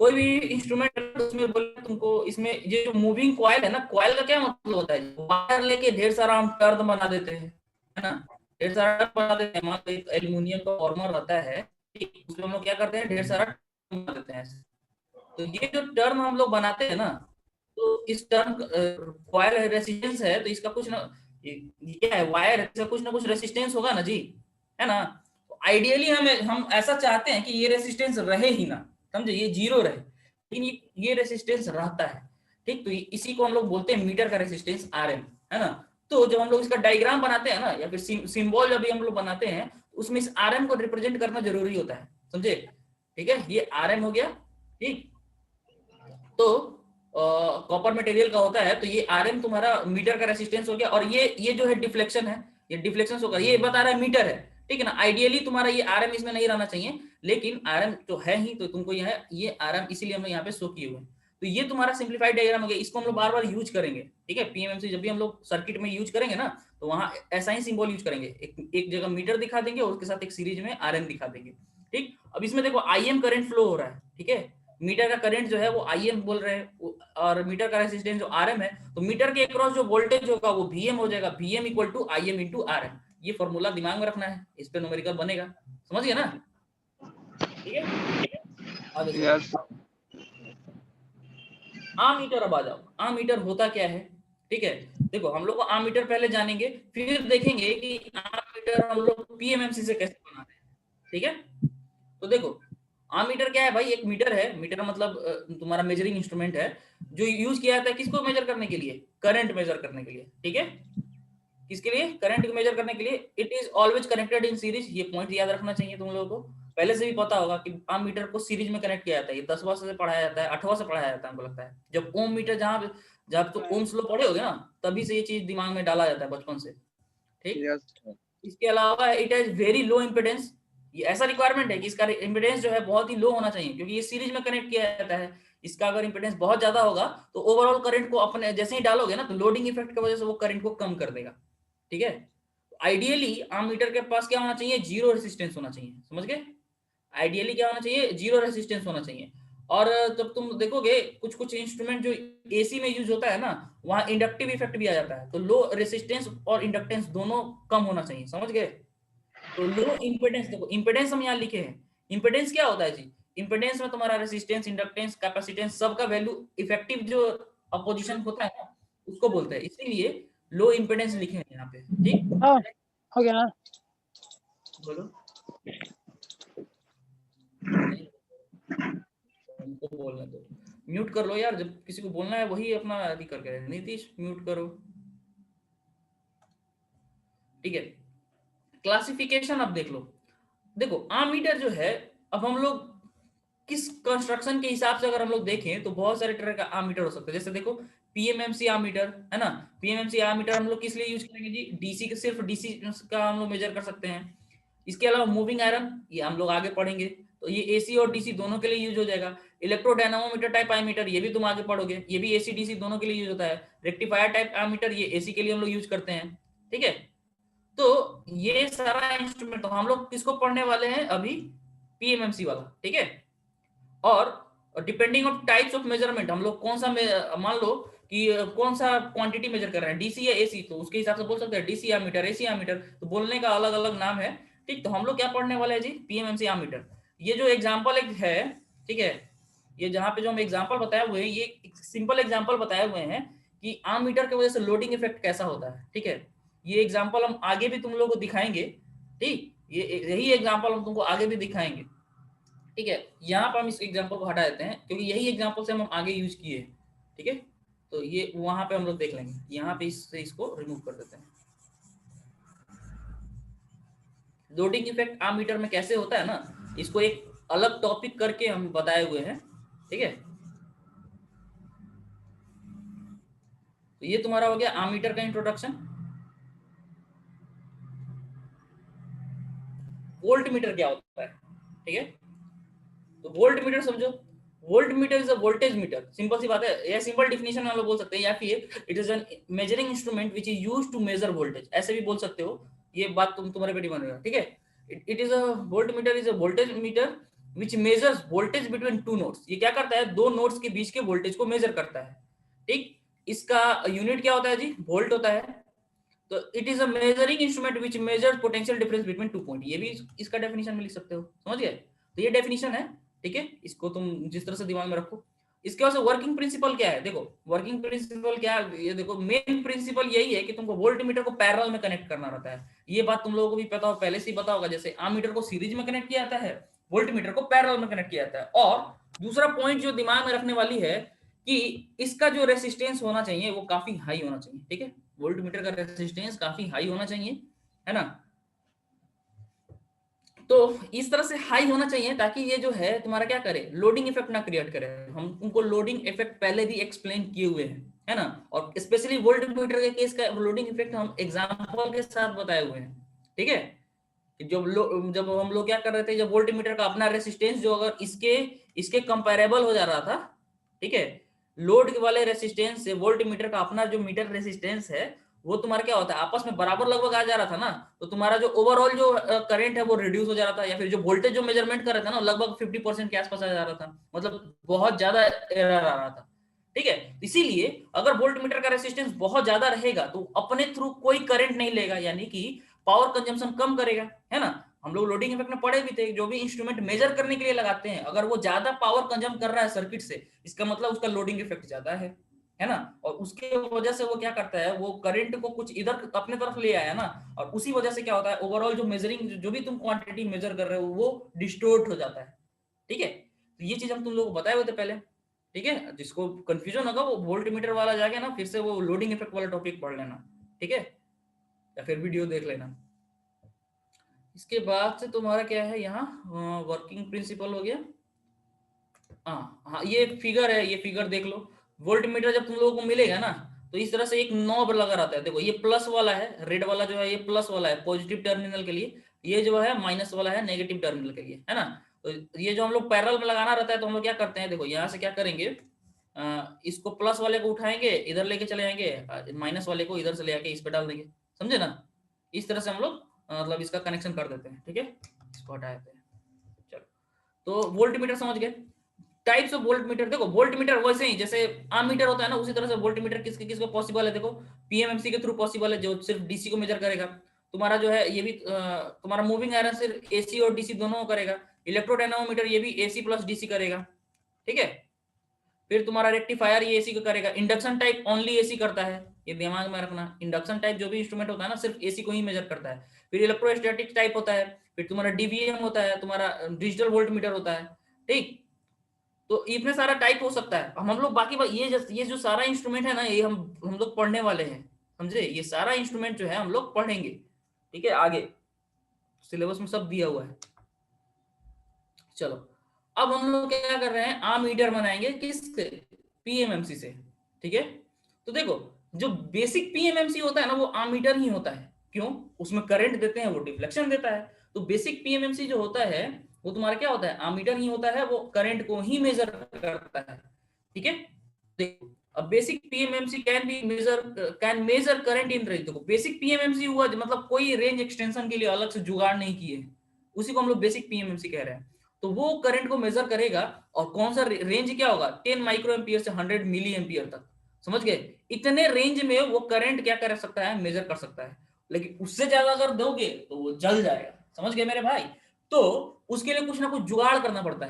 कोई भी इंस्ट्रूमेंट उसमें बोले तुमको, इसमें ये जो मूविंग कॉइल है ना, कॉइल का क्या मतलब होता है, वायर लेके ढेर सारा हम टर्न बना देते हैं, है ना, ढेर सारा टर्न बना देते हैं। मान लो एक एल्युमिनियम का फॉर्मर रहता है, ठीक, उसमें हम लोग क्या करते हैं, ढेर सारा टर्न बना देते हैं। तो ये जो टर्न हम लोग बनाते हैं ना, तो इस टर्न कॉइल रेसिस्टेंस है, तो इसका कुछ ना, ये क्या है, वायर है, इसका कुछ ना कुछ रेसिस्टेंस होगा ना जी, है ना। आइडियली हम ऐसा चाहते हैं कि ये रेसिस्टेंस रहे ही ना, समझे, ये जीरो रहे, लेकिन ये रेसिस्टेंस रहता है। ठीक, तो इसी को हम लोग बोलते हैं मीटर का रेसिस्टेंस आरएम, है ना। तो जब हम लोग इसका डायग्राम बनाते हैं ना, या फिर सिंबल जब भी हम लोग बनाते हैं, उसमें इस आरएम को रिप्रेजेंट करना जरूरी होता है, समझे। ठीक है, ये आरएम हो गया। ठीक, तो कॉपर मटेरियल का होता है, तो ये आरएम तुम्हारा मीटर का रेसिस्टेंस हो गया। और ये जो है डिफ्लेक्शन है, ये डिफ्लेक्शन होगा, ये बता रहा है मीटर है, ठीक है ना। आइडियली तुम्हारा ये आरएम इसमें नहीं रहना चाहिए, लेकिन आरएम तो है ही, तो तुमको ये आरएम इसीलिए हम लोग यहाँ पे शो किए हुए हैं। तो ये तुम्हारा सिंप्लीफाइड डायग्राम हो गया, इसको हम लोग बार बार यूज करेंगे। ठीक है, पीएमएमसी जब भी हम लोग सर्किट में यूज करेंगे ना, तो वहां ऐसा ही सिंबल यूज करेंगे, एक जगह मीटर दिखा देंगे और उसके साथ एक सीरीज में आरएम दिखा देंगे। ठीक, अब इसमें देखो आईएम करंट फ्लो हो रहा है, ठीक है, मीटर का करंट जो है वो आईएम बोल रहे हैं, और मीटर का रेसिस्टेंस जो आरएम है, तो मीटर के अक्रॉस जो वोल्टेज होगा वो वीएम हो जाएगा, VM equal to IM into RM. ये फॉर्मूला दिमाग में रखना है, इस पे न्यूमेरिकल बनेगा, समझ गए ना। ठीक है, अब यस आमीटर, अब आ जाओ, आमीटर होता क्या है। ठीक है, देखो हम लोग को आमीटर पहले जानेंगे, फिर देखेंगे कि आमीटर हम लोग पीएमएमसी से कैसे बनाते हैं। ठीक है, तो देखो आमीटर क्या है भाई, एक मीटर है, मीटर मतलब तुम्हारा मेजरिंग इंस्ट्रूमेंट है, जो यूज किया जाता है किसको मेजर करने के लिए, करंट मेजर करने के लिए। ठीक है, किसके लिए, करंट को मेजर करने के लिए। It is always connected in series, ये पॉइंट याद रखना चाहिए तुम लोगों को, पहले से भी पता होगा कि आमीटर को सीरीज में कनेक्ट किया जाता है। ये 10वां से पढ़ाया जाता है, 8वां से पढ़ाया जाता है हमको लगता है, जब ओम मीटर, जहां जब तो ओम स्लो पढ़े होगे ना, तभी से ये चीज दिमाग में डाला जाता है बचपन से। ठीक, यस इसके अलावा it has very low impedance, ये ऐसा रिक्वायरमेंट है कि इसका इंपेडेंस जो है बहुत ही लो होना चाहिए, क्योंकि ये सीरीज में कनेक्ट किया जाता है। इसका अगर इंपेडेंस बहुत ज्यादा होगा तो ओवरऑल करंट को अपने जैसे ही डालोगे ना, तो लोडिंग इफेक्ट की वजह से वो करंट को कम कर देगा। ठीक है, आइडियली आम मीटर के पास क्या होना चाहिए, जीरो रेसिस्टेंस होना चाहिए, समझ गए। आइडियली क्या होना चाहिए, जीरो रेसिस्टेंस होना चाहिए। और जब तुम देखोगे कुछ कुछ इंस्ट्रूमेंट जो एसी में यूज होता है ना, वहां इंडक्टिव इफेक्ट भी आ जाता है, तो लो रेसिस्टेंस और इंडक्टेंस दोनों कम होना चाहिए, समझ गए। तो लो इंपेडेंस, देखो इंपेडेंस हम यहाँ लिखे हैं, इंपेडेंस क्या होता है जी, इंपेडेंस में तुम्हारा रेसिस्टेंस, इंडक्टेंस, कैपेसिटेंस सबका वैल्यू, इफेक्टिव जो अपोजिशन होता है ना, उसको बोलते हैं, इसीलिए लो इंपेडेंस लिखे हैं यहाँ पे। ठीक, हो गया। बोलो, उनको बोलना दो, म्यूट कर लो यार, जब किसी को बोलना है वही अपना अभी करके, नीतीश म्यूट करो। ठीक है, क्लासिफिकेशन अब देख लो। देखो आमीटर जो है, अब हम लोग किस कंस्ट्रक्शन के हिसाब से अगर हम लोग देखें तो बहुत सारे तरह का आमीटर हो सकते हैं। जैसे देखो पीएमएमसी आमीटर है ना, पीएमएमसी आमीटर हम लोग किस लिए यूज करेंगे जी, डीसी के, सिर्फ डीसी का हम लोग मेजर कर सकते हैं। इसके अलावा मूविंग आयरन, ये हम लोग आगे पढ़ेंगे, तो ये एसी और डीसी दोनों के लिए यूज हो जाएगा। इलेक्ट्रोडायनामोमीटर टाइप आमीटर, ये भी तुम आगे पढ़ोगे, ये भी एसी डीसी दोनों के लिए यूज होता है। रेक्टिफायर टाइप आमीटर, ये एसी के लिए हम लोग यूज करते हैं। ठीक है, तो ये सारा इंस्ट्रूमेंट तो हम लोग किसको पढ़ने वाले हैं अभी, पीएमएमसी वाला। ठीक है, और depending on types of measurement, हम लोग कौन सा मान लो कि कौन सा क्वांटिटी मेजर कर रहे हैं, डीसी या एसी, तो उसके हिसाब से बोल सकते हैं डीसी आमीटर, एसी आमीटर, तो बोलने का अलग अलग नाम है। ठीक, तो हम लोग क्या पढ़ने वाले हैं जी, पीएमएमसी आमीटर। ये जो एग्जांपल एक है, ठीक है, ये जहां पे जो हम एग्जांपल बताए हुए हैं, ये सिंपल एग्जांपल बताए हुए हैं कि आमीटर की वजह से लोडिंग इफेक्ट कैसा होता है। ठीक है, ये एग्जांपल हम आगे भी तुम लोगों को दिखाएंगे। ठीक, ये यही एग्जांपल हम तुमको आगे भी दिखाएंगे। ठीक है, यहाँ पर हम इस एग्जांपल को हटा देते हैं, क्योंकि यही एग्जांपल से हम आगे यूज किए। ठीक है, तो ये वहां पे हम लोग देख लेंगे, यहाँ पे इसको रिमूव कर देते हैं। लोडिंग इफेक्ट आमीटर में कैसे होता है ना, इसको एक अलग टॉपिक करके हम बताए हुए हैं। ठीक है, तो ये तुम्हारा हो गया आमीटर का इंट्रोडक्शन। वोल्ट मीटर क्या होता है, ठीक है, तो वोल्ट मीटर समझो, volt metre is a voltage meter, simple सी बात है, या सिंपल डिफिनेशन में हम लोग बोल सकते हैं, या फिर it is an measuring instrument which is used to measure voltage, ऐसे भी बोल सकते हो, ये बात तुम्हारे पे डिपेंड करेगा, ठीक है। It is a volt meter is a voltage meter which measures voltage between two nodes, ये क्या करता है, दो नोड्स के बीच के वोल्टेज को मेजर करता है, ठीक। इसका यूनिट क्या होता है जी, वोल्ट होता है। तो it is a measuring instrument which measures potential difference between two point, ये भी इसका डेफिनेशन में लिख सकते हो, समझ गए। तो ये डेफिनेशन है, ठीक है, इसको तुम जिस तरह से दिमाग में रखो। इसके बाद से वर्किंग प्रिंसिपल क्या है, देखो वर्किंग प्रिंसिपल क्या है, ये देखो मेन प्रिंसिपल यही है कि तुमको वोल्ट मीटर को पैरेलल में कनेक्ट करना रहता है, ये बात तुम लोगों को भी पता हो, पहले से ही पता होगा, जैसे आमीटर को सीरीज में कनेक्ट किया जाता है, वोल्ट मीटर को पैरेलल में कनेक्ट किया जाता है। और दूसरा पॉइंट जो दिमाग में रखने वाली है कि इसका जो रेसिस्टेंस होना चाहिए वो काफी हाई होना चाहिए, ठीक है, वोल्ट मीटर का रेसिस्टेंस काफी हाई होना चाहिए, है ना। तो इस तरह से हाई होना चाहिए ताकि ये जो है तुम्हारा क्या करे, लोडिंग इफेक्ट ना क्रिएट करे। हम उनको लोडिंग इफेक्ट पहले भी एक्सप्लेन किए हुए हैं, है ना, और स्पेशली वोल्ट मीटर के केस का लोडिंग इफेक्ट हम एग्जांपल के साथ बताए हुए हैं, ठीक है। जब हम लोग क्या कर रहे थे, जब वोल्ट मीटर का अपना रेसिस्टेंस जो अगर इसके कंपेरेबल हो जा रहा था, ठीक है, लोड वाले रेसिस्टेंस से वोल्ट मीटर का अपना जो मीटर रेसिस्टेंस है वो तुम्हारा क्या होता है, आपस में बराबर लगभग आ जा रहा था ना, तो तुम्हारा जो ओवरऑल जो करंट है वो रिड्यूस हो जा रहा था, या फिर जो वोल्टेज जो मेजरमेंट कर रहे थे ना लगभग 50% के आसपास आ जा रहा था, मतलब बहुत ज्यादा एरर आ रहा था, ठीक है। इसीलिए अगर वोल्ट मीटर का रेसिस्टेंस बहुत ज्यादा रहेगा तो अपने थ्रू कोई करंट नहीं लेगा, यानी कि पावर कंजम्पशन कम करेगा, है ना। हम लोग लोडिंग इफेक्ट में पढ़े भी थे, जो भी इंस्ट्रूमेंट मेजर करने के लिए लगाते हैं अगर वो ज्यादा पावर कंज्यूम कर रहा है सर्किट से, इसका मतलब उसका लोडिंग इफेक्ट ज्यादा है ना, और उसके वजह से वो क्या करता है, वो करंट को कुछ इधर अपने तरफ ले आया ना, और उसी वजह से क्या होता है, ओवरऑल जो मेजरिंग जो भी तुम क्वांटिटी मेजर कर रहे हो वो डिस्टोर्ट हो जाता है, ठीक है। तो ये चीज हम तुम लोगों को बताए हुए थे पहले, ठीक है। जिसको कंफ्यूजन होगा वो वोल्ट मीटर वाला जाके ना फिर से वो लोडिंग इफेक्ट वाला टॉपिक पढ़ लेना, ठीक है, या फिर वीडियो देख लेना। इसके बाद से तुम्हारा क्या है, यहाँ वर्किंग प्रिंसिपल हो गया। हाँ, ये फिगर है, ये फिगर देख लो। वोल्ट मीटर जब तुम लोगों को मिलेगा ना तो इस तरह से एक नॉब लगा रहता है, देखो ये प्लस वाला है, रेड वाला जो है ये प्लस वाला है पॉजिटिव टर्मिनल के लिए, ये जो है माइनस वाला है नेगेटिव टर्मिनल के लिए, है ना। तो ये जो हम लोग पैरेलल में लगाना रहता है तो हम लोग क्या करते हैं, देखो यहाँ से क्या करेंगे, इसको प्लस वाले को उठाएंगे इधर लेके चले जाएंगे, माइनस वाले को इधर से ले आके इस पे डाल देंगे, समझे ना। इस तरह से हम लोग मतलब इसका कनेक्शन कर देते हैं, ठीक है, इसको हटा देते हैं। चलो, तो वोल्ट मीटर समझ गए। टाइप्स ऑफ वोल्ट मीटर, देखो वोल्ट मीटर वैसे ही जैसे आम मीटर होता है ना, उसी तरह से वोल्ट मीटर किसको पॉसिबल है, देखो पीएमएमसी के थ्रू पॉसिबल है, जो सिर्फ डीसी को मेजर करेगा। तुम्हारा जो है ये भी तुम्हारा मूविंग आयरन सिर्फ एसी और डीसी दोनों करेगा। इलेक्ट्रोडायनामोमीटर ये भी एसी प्लस डीसी करेगा, ठीक है। फिर तुम्हारा रेक्टिफायर ये एसी का करेगा। इंडक्शन टाइप ओनली एसी करता है, ये दिमाग में रखना। इंडक्शन टाइप जो भी इंस्ट्रूमेंट होता है ना सिर्फ एसी को ही मेजर करता है। फिर इलेक्ट्रोस्टैटिक टाइप होता है, फिर तुम्हारा डीवीएम होता है, तुम्हारा डिजिटल वोल्ट मीटर होता है, ठीक। तो इतने सारा टाइप हो सकता है। हम लोग बाकी ये जो सारा इंस्ट्रूमेंट है ना ये हम लोग पढ़ने वाले हैं, समझे। ये सारा इंस्ट्रूमेंट जो है हम लोग पढ़ेंगे, ठीक है, आगे सिलेबस में सब दिया हुआ है। चलो, अब हम लोग क्या कर रहे हैं, आम मीटर बनाएंगे किससे, पीएमएमसी से, ठीक है। तो देखो जो बेसिक पीएमएमसी होता है ना वो आम मीटर ही होता है, क्यों, उसमें करंट देते हैं वो डिफ्लेक्शन देता है। तो बेसिक पीएमएमसी जो होता है वो तुम्हारा क्या होता है, आमीटर ही होता है, वो करंट को ही मेजर करता है, ठीक है। देखो अब basic PMMC can measure current in range. देखो बेसिक पीएमएमसी हुआ मतलब कोई रेंज एक्सटेंशन के लिए अलग से जुगाड़ नहीं किए, उसी को हम लोग बेसिक पीएमएमसी कह रहे हैं। तो वो करंट को मेजर करेगा, और कौन सा रेंज क्या होगा, 10 माइक्रो एम्पियर से 100 मिली एम्पियर तक, समझ गए। इतने रेंज में वो करंट क्या कर सकता है, मेजर कर सकता है। लेकिन उससे ज्यादा अगर दोगे तो वो जल जाएगा, समझ गए मेरे भाई। तो उसके लिए कुछ ना कुछ जुगाड़ करना पड़ता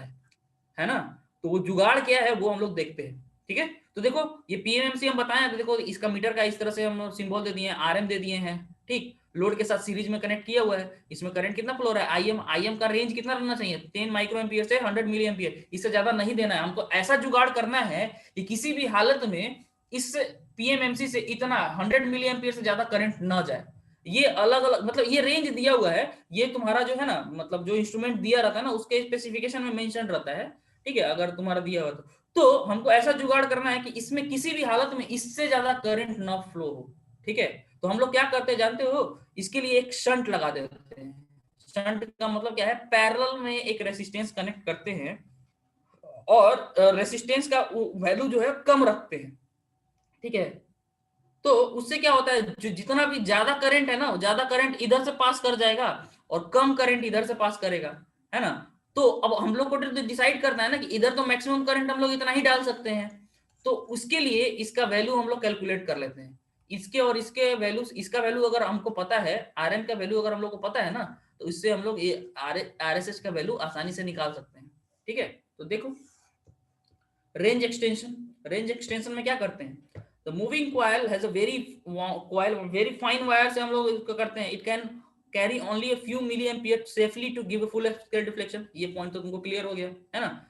है ना। तो वो जुगाड़ क्या है वो हम लोग देखते हैं, ठीक है। तो देखो ये पीएमएमसी हम बताएं, तो देखो इसका मीटर का इस तरह से हम सिंबल दे दिए हैं, आरएम दे दिए हैं, ठीक। लोड के साथ सीरीज में कनेक्ट किया हुआ है, इसमें करंट कितना फ्लो रहा है, आईएम का रेंज कितना रहना चाहिए, 10 माइक्रो एम्पियर से 100 मिली एम्पियर, इससे ज्यादा नहीं देना है हमको। ऐसा जुगाड़ करना है कि किसी भी हालत में इस पीएमएमसी से इतना 100 मिली एम्पियर से ज्यादा करंट ना जाए। ये अलग अलग मतलब ये रेंज दिया हुआ है, ये तुम्हारा जो है ना मतलब जो इंस्ट्रूमेंट दिया रहता है ना उसके स्पेसिफिकेशन में मेंशन रहता है, ठीक है। अगर तुम्हारा दिया हुआ तो हमको ऐसा जुगाड़ करना है कि इसमें किसी भी हालत में इससे ज्यादा करंट ना फ्लो हो, ठीक है। तो हम लोग क्या करते हैं जानते हो, इसके लिए एक शंट लगा देते हैं। शंट का मतलब क्या है, पैरेलल में एक रेसिस्टेंस कनेक्ट करते हैं और रेसिस्टेंस का वैल्यू जो है कम रखते हैं, ठीक है। तो उससे क्या होता है, जो जितना भी ज्यादा करंट है ना, ज्यादा करंट इधर से पास कर जाएगा और कम करंट इधर से पास करेगा, है ना। तो अब हम लोग को डिसाइड करना है ना कि इधर तो मैक्सिमम करंट हम लोग इतना ही डाल सकते हैं, तो उसके लिए इसका वैल्यू हम लोग कैलकुलेट कर लेते हैं। इसके और इसके वैल्यू, इसका वैल्यू अगर हमको पता है, आरएम का वैल्यू अगर हम लोग को पता है ना, तो इससे हम लोग ये आरएसएस का वैल्यू आसानी से निकाल सकते हैं, ठीक है। तो देखो रेंज एक्सटेंशन, रेंज एक्सटेंशन में क्या करते हैं, the moving coil has a very fine wire से हम लोग इसको करते हैं, it can carry only a few milliampere safely to give a full scale deflection. ये पॉइंट तो तुमको क्लियर हो गया है ना,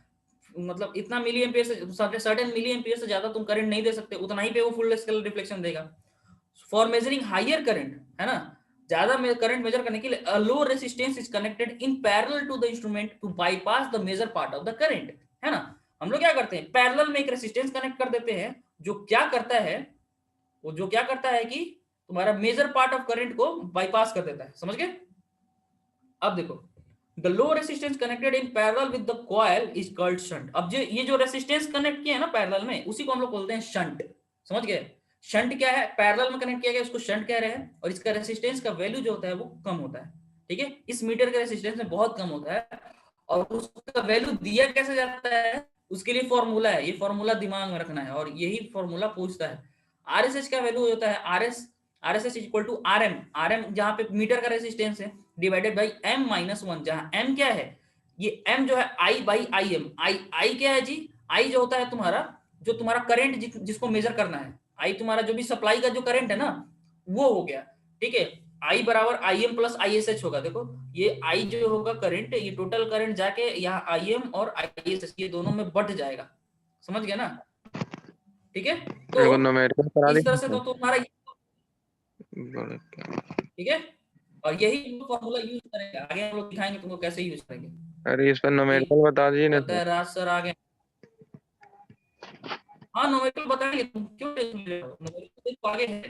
मतलब इतना मिली एम्पियर से, सर्टेन मिली एम्पियर से ज्यादा तुम करंट नहीं दे सकते, उतना ही पे वो फुल स्केल डिफ्लेक्शन देगा। फॉर मेजरिंग हायर करंट, है ना, ज्यादा करंट मेजर करने के लिए a low resistance is connected in parallel to the instrument to bypass the major part of the current, है ना। हम लोग क्या करते हैं, पैरेलल में एक रेजिस्टेंस कनेक्ट कर देते हैं, जो क्या करता है, वो जो क्या करता है कि तुम्हारा मेजर पार्ट ऑफ करंट को बाईपास कर देता है, समझ गए। अब देखो the low resistance connected in parallel with the coil is called shunt. अब ये जो रेजिस्टेंस कनेक्ट किया है ना पैरेलल में, उसी को हम लोग बोलते हैं शंट, समझ गए। शंट क्या है, पैरेलल में कनेक्ट किया गया उसको शंट कह रहे हैं, और इसका रेजिस्टेंस का वैल्यू जो होता है वो कम होता है, ठीक है। इस मीटर का रेजिस्टेंस में बहुत कम होता है, और उसका वैल्यू दिया कैसे जाता है, उसके लिए फॉर्मूला है, ये फॉर्मूला दिमाग में रखना है, और यही फॉर्मूला पूछता है। आरएसएस का वैल्यू होता है RSS equal to RM, RM जहां पे मीटर का रेजिस्टेंस है, डिवाइडेड बाई एम माइनस 1, जहां एम क्या है, ये एम जो है आई बाई आई एम। आई क्या है जी, आई जो होता है तुम्हारा, जो तुम्हारा करंट जिसको मेजर करना है, आई तुम्हारा जो भी सप्लाई का जो करंट है ना, वो हो गया, ठीक है। आई बराबर I am plus I S H होगा। देखो ये आई जो होगा करंट, ये टोटल करंट जाके यहाँ आई एम और आई एस एच ये दोनों में बढ़ जाएगा, समझ गया ना, ठीक है। तो न्यूमेरिकल करा इस तरह से दे। तो तुम्हारा, ठीक है, और यही फॉर्मूला यूज करेंगे आगे, हम लोग दिखाएंगे तुमको कैसे यूज करेंगे। अरे इस पर न्यूमेरिकल बता दीजिए ना लगता है राज सर आ गए। हाँ न्यूमेरिकल बताएंगे, तुम क्यों टेंशन ले रहे हो, न्यूमेरिकल तो आगे है,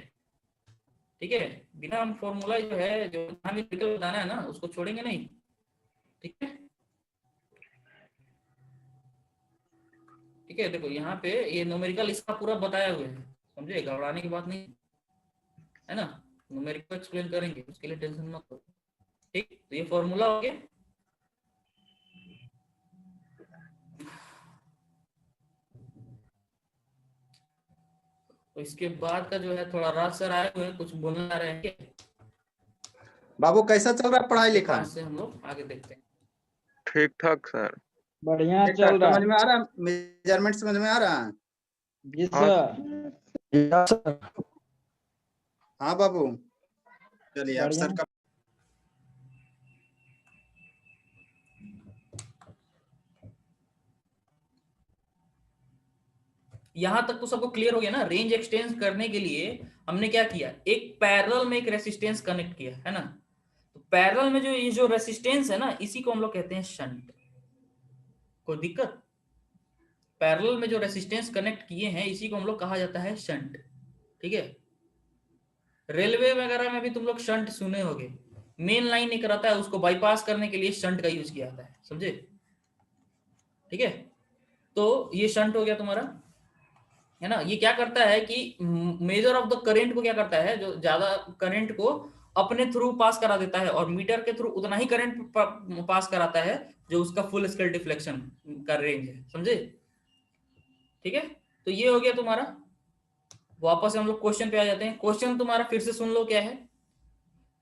ठीक है। बिना हम फॉर्मूला जो है, जो न्यूमेरिकल बताना है ना, उसको छोड़ेंगे नहीं, ठीक है। ठीक है, देखो यहाँ पे ये न्यूमेरिकल इसका पूरा बताया हुआ है, समझे, घबराने की बात नहीं है ना, न्यूमेरिकल एक्सप्लेन करेंगे, उसके लिए टेंशन मत करो, ठीक। तो ये फॉर्मूला हो गया। तो इसके बाद का जो है, थोड़ा राज सर आए हुए हैं, कुछ बोलना रहे हैं क्या? बाबू कैसा चल रहा है पढ़ाई लिखाई? से हम लोग आगे देखते हैं। ठीक ठाक सर। बढ़िया चल रहा समझ है में आ रहा है, मेजरमेंट समझ में आ रहा है? जी सर। हाँ बाबू, चलिए आप बढ़िया। सर का यहां तक तो सबको क्लियर हो गया ना। रेंज एक्सटेंड करने के लिए हमने क्या किया, एक पैरेलल में एक रेसिस्टेंस कनेक्ट किया, है ना। तो पैरेलल में जो ये जो रेसिस्टेंस है ना, इसी को हम लोग कहते हैं शंट। कोई दिक्कत? पैरेलल में जो रेसिस्टेंस कनेक्ट किए हैं, इसी को हम लोग कहा जाता है शंट, ठीक है। रेलवे वगैरह में भी तुम लोग शंट सुने होंगे, मेन लाइन एक रहता है, उसको बाईपास करने के लिए शंट का यूज किया जाता है, समझे, ठीक है। तो ये शंट हो गया तुम्हारा, है ना। ये क्या करता है कि मेजर ऑफ द करंट को क्या करता है, जो ज्यादा करंट को अपने थ्रू पास करा देता है, और मीटर के थ्रू उतना ही करंट पास कराता है जो उसका फुल स्केल डिफ्लेक्शन का रेंज है, समझे, ठीक है। तो ये हो गया तुम्हारा। वापस हम लोग क्वेश्चन पे आ जाते हैं। क्वेश्चन तुम्हारा फिर से सुन लो, क्या है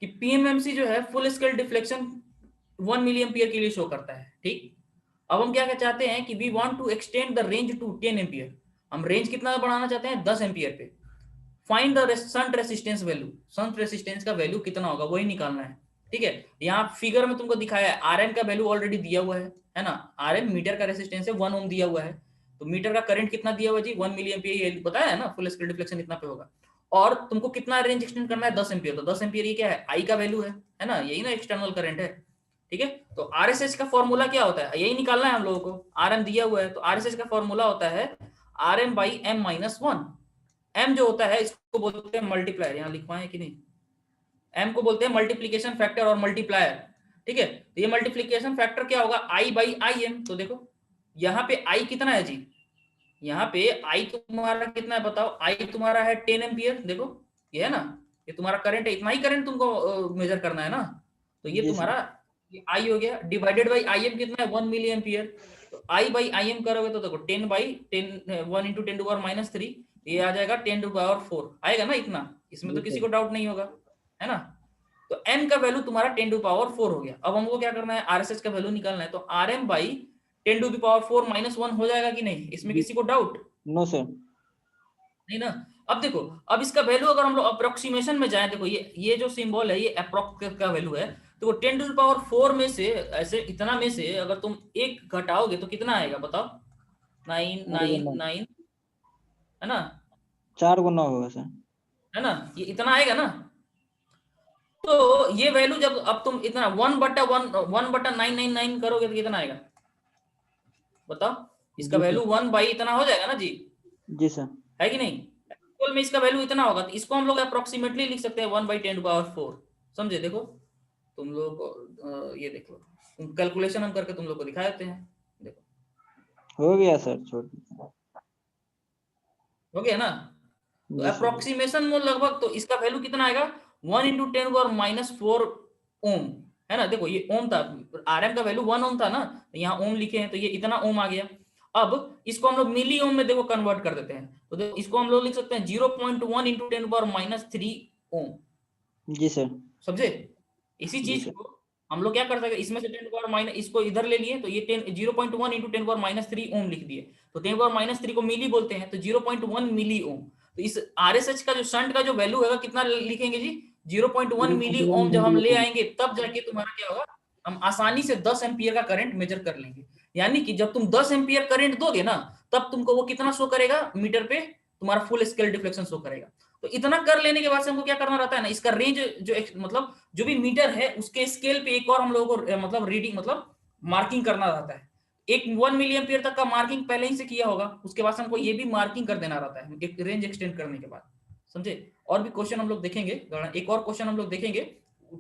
कि पीएमएमसी जो है full scale deflection 1 milliampere के लिए शो करता है, ठीक। अब हम क्या चाहते हैं कि we want to extend the range to 10 ampere. हम रेंज कितना बढ़ाना चाहते हैं, 10 एम्पियर पे। Find the shunt resistance value, shunt resistance का वैल्यू कितना होगा वही निकालना है, ठीक है। यहाँ फिगर में तुमको दिखाया है, आरएम का वैल्यू ऑलरेडी दिया हुआ है ना। आरएम मीटर का रेसिस्टेंस है, 1 ओम दिया हुआ है, तो मीटर का करंट कितना दिया हुआ जी, 1 मिली एम्पियर, ये बताया है ना, फुल स्केल डिफ्लेक्शन इतना पे होगा। और तुमको कितना रेंज एक्सटेंड करना है, 10 एम्पियर। तो 10 एम्पियर ये क्या है, आई का वैल्यू है ना, यही ना एक्सटर्नल करंट है, ठीक है। तो आरएसएस का फॉर्मूला क्या होता है, यही निकालना है हम लोगों को। आरएम दिया हुआ है, तो आरएसएस का फॉर्मूला होता है RM by M minus 1। M जो होता है इसको बोलते हैं मल्टीप्लायर, यहाँ लिखवाएं कि नहीं, एम को बोलते हैं मल्टीप्लीकेशन फैक्टर और मल्टीप्लायर, ठीक है। तो ये मल्टीप्लीकेशन फैक्टर क्या होगा, आई बाई आई एम। तो देखो यहाँ पे आई कितना है जी, यहाँ पे आई तुम्हारा कितना है बताओ, आई तुम्हारा है 10 एम्पियर, देखो ये है ना, ये तुम्हारा करंट है, इतना ही करंट तुमको मेजर करना है ना, तो ये जी तुम्हारा आई हो गया, डिवाइडेड बाई आई एम कितना है 1 मिली एम्पियर, तो आई बाई आई एम करोगे तो देखो 10 by 10 1 into 10 to power minus 3, ये आ जाएगा 10 टू पावर 4 आएगा ना इतना, इसमें तो किसी को डाउट नहीं होगा, है ना। तो n का वैल्यू तुम्हारा 10 टू पावर 4 हो गया। अब हमको क्या करना है, RSH का वैल्यू निकालना है, तो Rm by 10 to power 4 minus 1 हो जाएगा कि नहीं, इसमें किसी को डाउट नो सर। नहीं ना। अब देखो, अब इसका वैल्यू अगर हम लोग अप्रोक्सीमेशन में जाएं, देखो ये जो सिंबल है ये अप्रोक्स का वैल्यू है, तो 10 टू पावर 4 में से ऐसे इतना में से अगर तुम एक घटाओगे तो कितना आएगा बताओ, 999 है ना, 4 गुना होगा सर। है ना, ये इतना आएगा ना। तो ये वैल्यू जब अब तुम इतना 1/999 करोगे तो कितना आएगा बताओ, इसका जी वैल्यू 1 बाई इतना हो जाएगा ना जी, जी सर। है कि नहीं, एक्चुअल में इसका वैल्यू इतना होगा, तो इसको हम लोग अप्रोक्सीमेटली लिख सकते हैं 1/10 टू पावर 4, समझे। देखो तुम लोग को ये देखो, कैलकुलेशन हम करके तुम लोग को दिखा देते हैं, देखो हो गया सर, छोड़ दीजिए। हो गया ना। तो जी सर। अप्रोक्सीमेशन में लगभग तो इसका वैल्यू कितना आएगा 1 इंटू 10 पावर माइनस 4 ओम, है ना। देखो ये ओम था, Rm का वैल्यू 1 ओम था ना, तो यहाँ ओम लिखे हैं तो ये इतना ओम आ गया। अब इसको हम लोग मिली ओम में देखो कन्वर्ट कर देते हैं, तो देखो इसको हम लोग लिख सकते हैं 0.1 इंटू 10 पावर माइनस 3 ओम। जी सर। समझे। इसी जी चीज सर। को हम लोग क्या कर सकते हैं, इसमें से 10 पावर माइनस इसको इधर ले लिए, तो ये 0.1 इंटू 10 पावर माइनस 3 ओम लिख दिए, तो 10 पावर माइनस 3 को मिली बोलते हैं, तो 0.1 मिली ओम। तो इस RSH का जो शंट का जो वैल्यू होगा कितना लिखेंगे जी, 0.1 मिली ओम जब हम ले आएंगे तब जाके तुम्हारा क्या होगा, हम आसानी से 10 एम्पियर का करंट मेजर कर लेंगे। यानी कि जब तुम 10 एम्पियर करंट दोगे ना, तब तुमको वो कितना शो करेगा मीटर पे, तुम्हारा फुल स्केल डिफ्लेक्शन शो करेगा। तो इतना कर लेने के बाद से हमको क्या करना रहता है ना, इसका रेंज जो मतलब जो भी मीटर है उसके स्केल पे एक और हम लोगों को मतलब रीडिंग मतलब मार्किंग करना रहता है। एक 1 मिली एम्पियर तक का मार्किंग पहले ही से किया होगा, उसके बाद हमको ये भी मार्किंग कर देना रहता है एक रेंज एक्सटेंड करने के बाद, समझे। और भी क्वेश्चन हम लोग देखेंगे, एक और क्वेश्चन हम लोग देखेंगे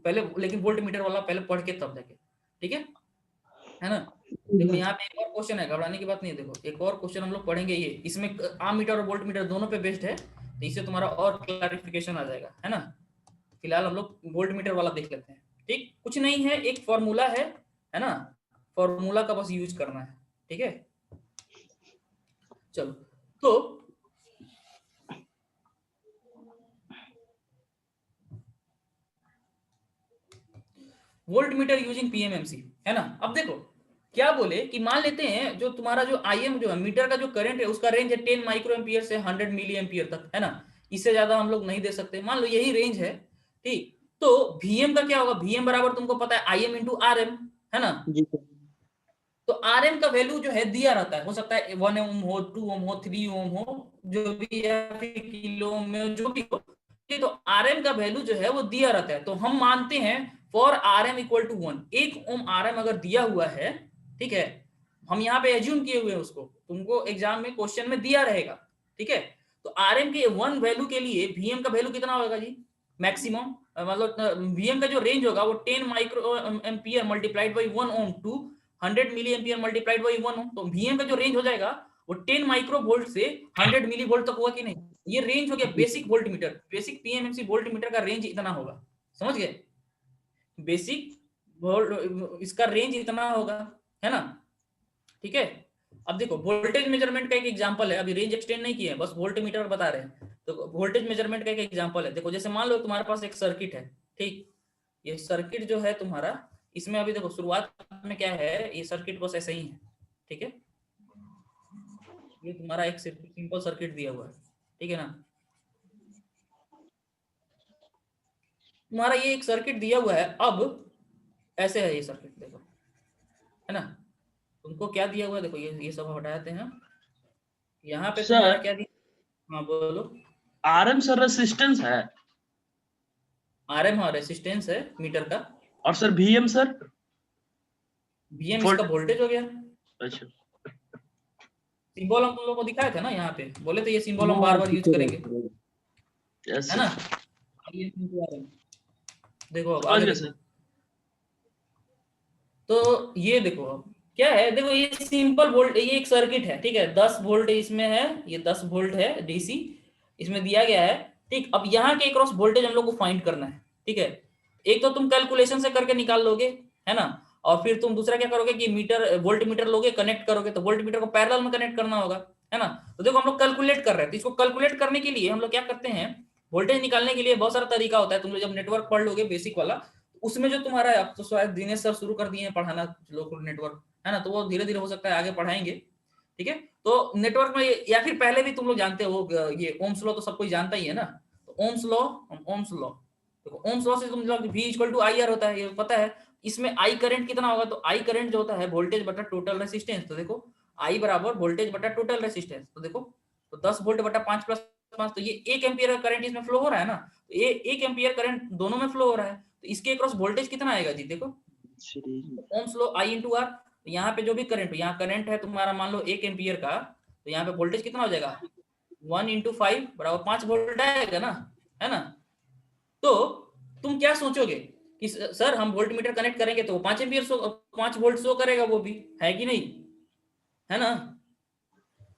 पहले, लेकिन वोल्ट मीटर वाला पहले पढ़ के तब जाके, ठीक है ना। देखो यहाँ पे एक और क्वेश्चन है, घबराने की बात नहीं है। देखो एक और क्वेश्चन हम लोग पढ़ेंगे, ये इसमें आम मीटर और वोल्ट मीटर दोनों पे बेस्ड है, तो इससे तुम्हारा और क्लैरिफिकेशन आ जाएगा, है ना। फिलहाल हम लोग वोल्ट मीटर वाला देख लेते हैं, ठीक। कुछ नहीं है, एक फॉर्मूला है ना, फॉर्मूला का बस यूज करना है, ठीक है। चलो तो वोल्ट मीटर यूजिंग पीएमएमसी, है ना। अब देखो क्या बोले कि मान लेते हैं जो तुम्हारा जो आईएम जो है मीटर का जो करंट है उसका रेंज है 10 माइक्रो एम्पियर से 100 मिली एम्पियर तक, है ना। इससे ज्यादा हम लोग नहीं दे सकते, मान लो यही रेंज है, ठीक। तो वीएम का क्या होगा, वीएम बराबर तुमको पता है आईएम इंटू आरएम, है ना। जी सर। तो आरएम का वैल्यू जो है दिया रहता है, हो सकता है 1 ओम हो, 2 ओम हो, 3 ओम हो, जो भी है, किलो ओम में जो भी हो, तो आरएम का वैल्यू जो है वो दिया रहता है। तो हम मानते हैं for RM equal to 1, 1 ohm RM अगर दिया हुआ है, ठीक है, हम यहाँ पे एज्यूम किए हुए हैं उसको, तुमको एग्जाम में क्वेश्चन में दिया रहेगा, ठीक है। तो आरएम के 1 वैल्यू के लिए वीएम का वैल्यू कितना होगा जी, मैक्सिमम मतलब वीएम का जो रेंज होगा वो 10 microampere multiplied by 1 ohm to 100 milliampere multiplied by 1 ohm. तो वीएम का जो रेंज हो जाएगा वो 10 माइक्रो वोल्ट से 100 मिली वोल्ट तक हुआ कि नहीं, ये रेंज हो गया basic volt meter, basic PMMC voltmeter का रेंज इतना होगा, समझ गए। बेसिक वोल्ट इसका रेंज इतना होगा, है ना, ठीक है। अब देखो वोल्टेज मेजरमेंट का एक एग्जांपल है, अभी रेंज एक्सटेंड नहीं किया है, बस वोल्ट मीटर बता रहे हैं। तो वोल्टेज मेजरमेंट का एक एग्जांपल है, देखो जैसे मान लो तुम्हारे पास एक सर्किट है, ठीक। ये सर्किट जो है तुम्हारा, इसमें अभी देखो शुरुआत में क्या है, ये सर्किट बस ऐसा ही है, ठीक है। ये तुम्हारा एक सिंपल सर्किट दिया हुआ है, ठीक है ना। तुम्हारा ये एक सर्किट दिया हुआ है, अब ऐसे है ये सर्किट, देखो, है ना। तुमको क्या दिया हुआ है, देखो ये सब हटाते हैं, यहाँ पे तुम्हारा सर क्या दिया, हाँ बोलो। आरएम सर रेसिस्टेंस है, आरएम हाँ रेसिस्टेंस है मीटर का, और सर वीएम सर वीएम इसका वोल्टेज हो गया। अच्छा सिंबल हम तुम लोगों को दिखाए थे ना, यहाँ पे बोले थे ये सिंबल हम बार बार यूज करेंगे, यस है ना। देखो अब आगे देखो। तो ये देखो, क्या है, देखो ये सिंपल वोल्ट, ये एक सर्किट है, ठीक है, 10 वोल्ट इसमें है, ये 10 वोल्ट है डीसी इसमें दिया गया है, ठीक। अब यहाँ के क्रॉस वोल्टेज हम लोग को फाइंड करना है, ठीक है। एक तो तुम कैलकुलेशन से करके निकाल लोगे, है ना, और फिर तुम दूसरा क्या करोगे कि मीटर वोल्ट मीटर लोगे, कनेक्ट करोगे, तो वोल्ट मीटर को पैरेलल में कनेक्ट करना होगा, है ना। तो देखो हम लोग कैलकुलेट कर रहे हैं, तो इसको कैलकुलेट करने के लिए हम लोग क्या करते हैं, वोल्टेज निकालने के लिए बहुत सारा तरीका होता है। तुम लोग जब नेटवर्क पढ़ लोगे बेसिक वाला, उसमें जो तुम्हारा, अब तो शायद दिनेश सर शुरू कर दिए हैं पढ़ाना लोकल नेटवर्क, है ना, तो वो धीरे धीरे हो सकता है आगे पढ़ाएंगे, ठीक है। तो नेटवर्क में या फिर पहले भी तुम लोग जानते हो ये ओम्स लॉ तो सब कोई जानता ही है ना। तो ओम्स लॉ देखो, ओम्स लॉ से तुम लोग V equal to I R होता है, ये पता है। इसमें आई करंट कितना होगा, तो आई करंट जो होता है वोल्टेज बटा टोटल रेसिस्टेंस, तो देखो आई बराबर वोल्टेज बटा टोटल रेसिस्टेंस, तो देखो तो 10 वोल्ट बटा 5 प्लस 5, तो ये 1 एम्पियर करंट इसमें फ्लो हो रहा है ना, तो ये 1 एम्पियर करंट दोनों में फ्लो हो रहा है, तो इसके अक्रॉस वोल्टेज कितना आएगा जी, देखो Ohm's law I into R. यहाँ पे जो भी करंट, यहाँ करंट है तुम्हारा मान लो 1 एम्पियर का, तो यहाँ पे वोल्टेज कितना हो जाएगा 1 इंटू 5 बराबर 5 वोल्ट आएगा ना, है ना। तो तुम क्या सोचोगे कि सर हम वोल्ट मीटर कनेक्ट करेंगे तो 5 एम्पियर 5 वोल्ट शो करेगा, वो भी है कि नहीं, है ना।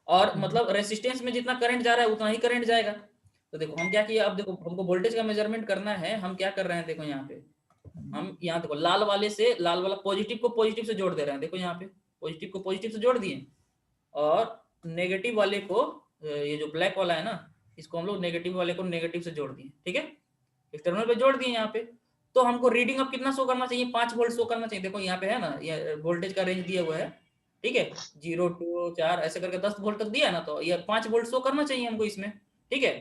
और मतलब रेसिस्टेंस में जितना करंट जा रहा है उतना ही करंट जाएगा। तो देखो हम क्या किए, अब देखो हमको वोल्टेज का मेजरमेंट करना है, हम क्या कर रहे हैं, देखो यहाँ पे हम यहाँ देखो लाल वाले से, लाल वाला पॉजिटिव को पॉजिटिव से जोड़ दे रहे हैं, देखो यहाँ पे पॉजिटिव को पॉजिटिव से जोड़ दिए, और नेगेटिव वाले को, ये जो ब्लैक वाला है ना, इसको हम लोग नेगेटिव वाले को नेगेटिव से जोड़ दिए, ठीक है, एक्सटर्नल पे जोड़ दिए यहाँ पे। तो हमको रीडिंग अब कितना शो करना चाहिए, 5 वोल्ट शो करना चाहिए। देखो यहाँ पे है ना, ये वोल्टेज का रेंज दिया हुआ है, ठीक है, 0 to 4 ऐसे करके 10 वोल्ट तक दिया है ना, तो ये 5 वोल्ट शो करना चाहिए हमको इसमें, ठीक है।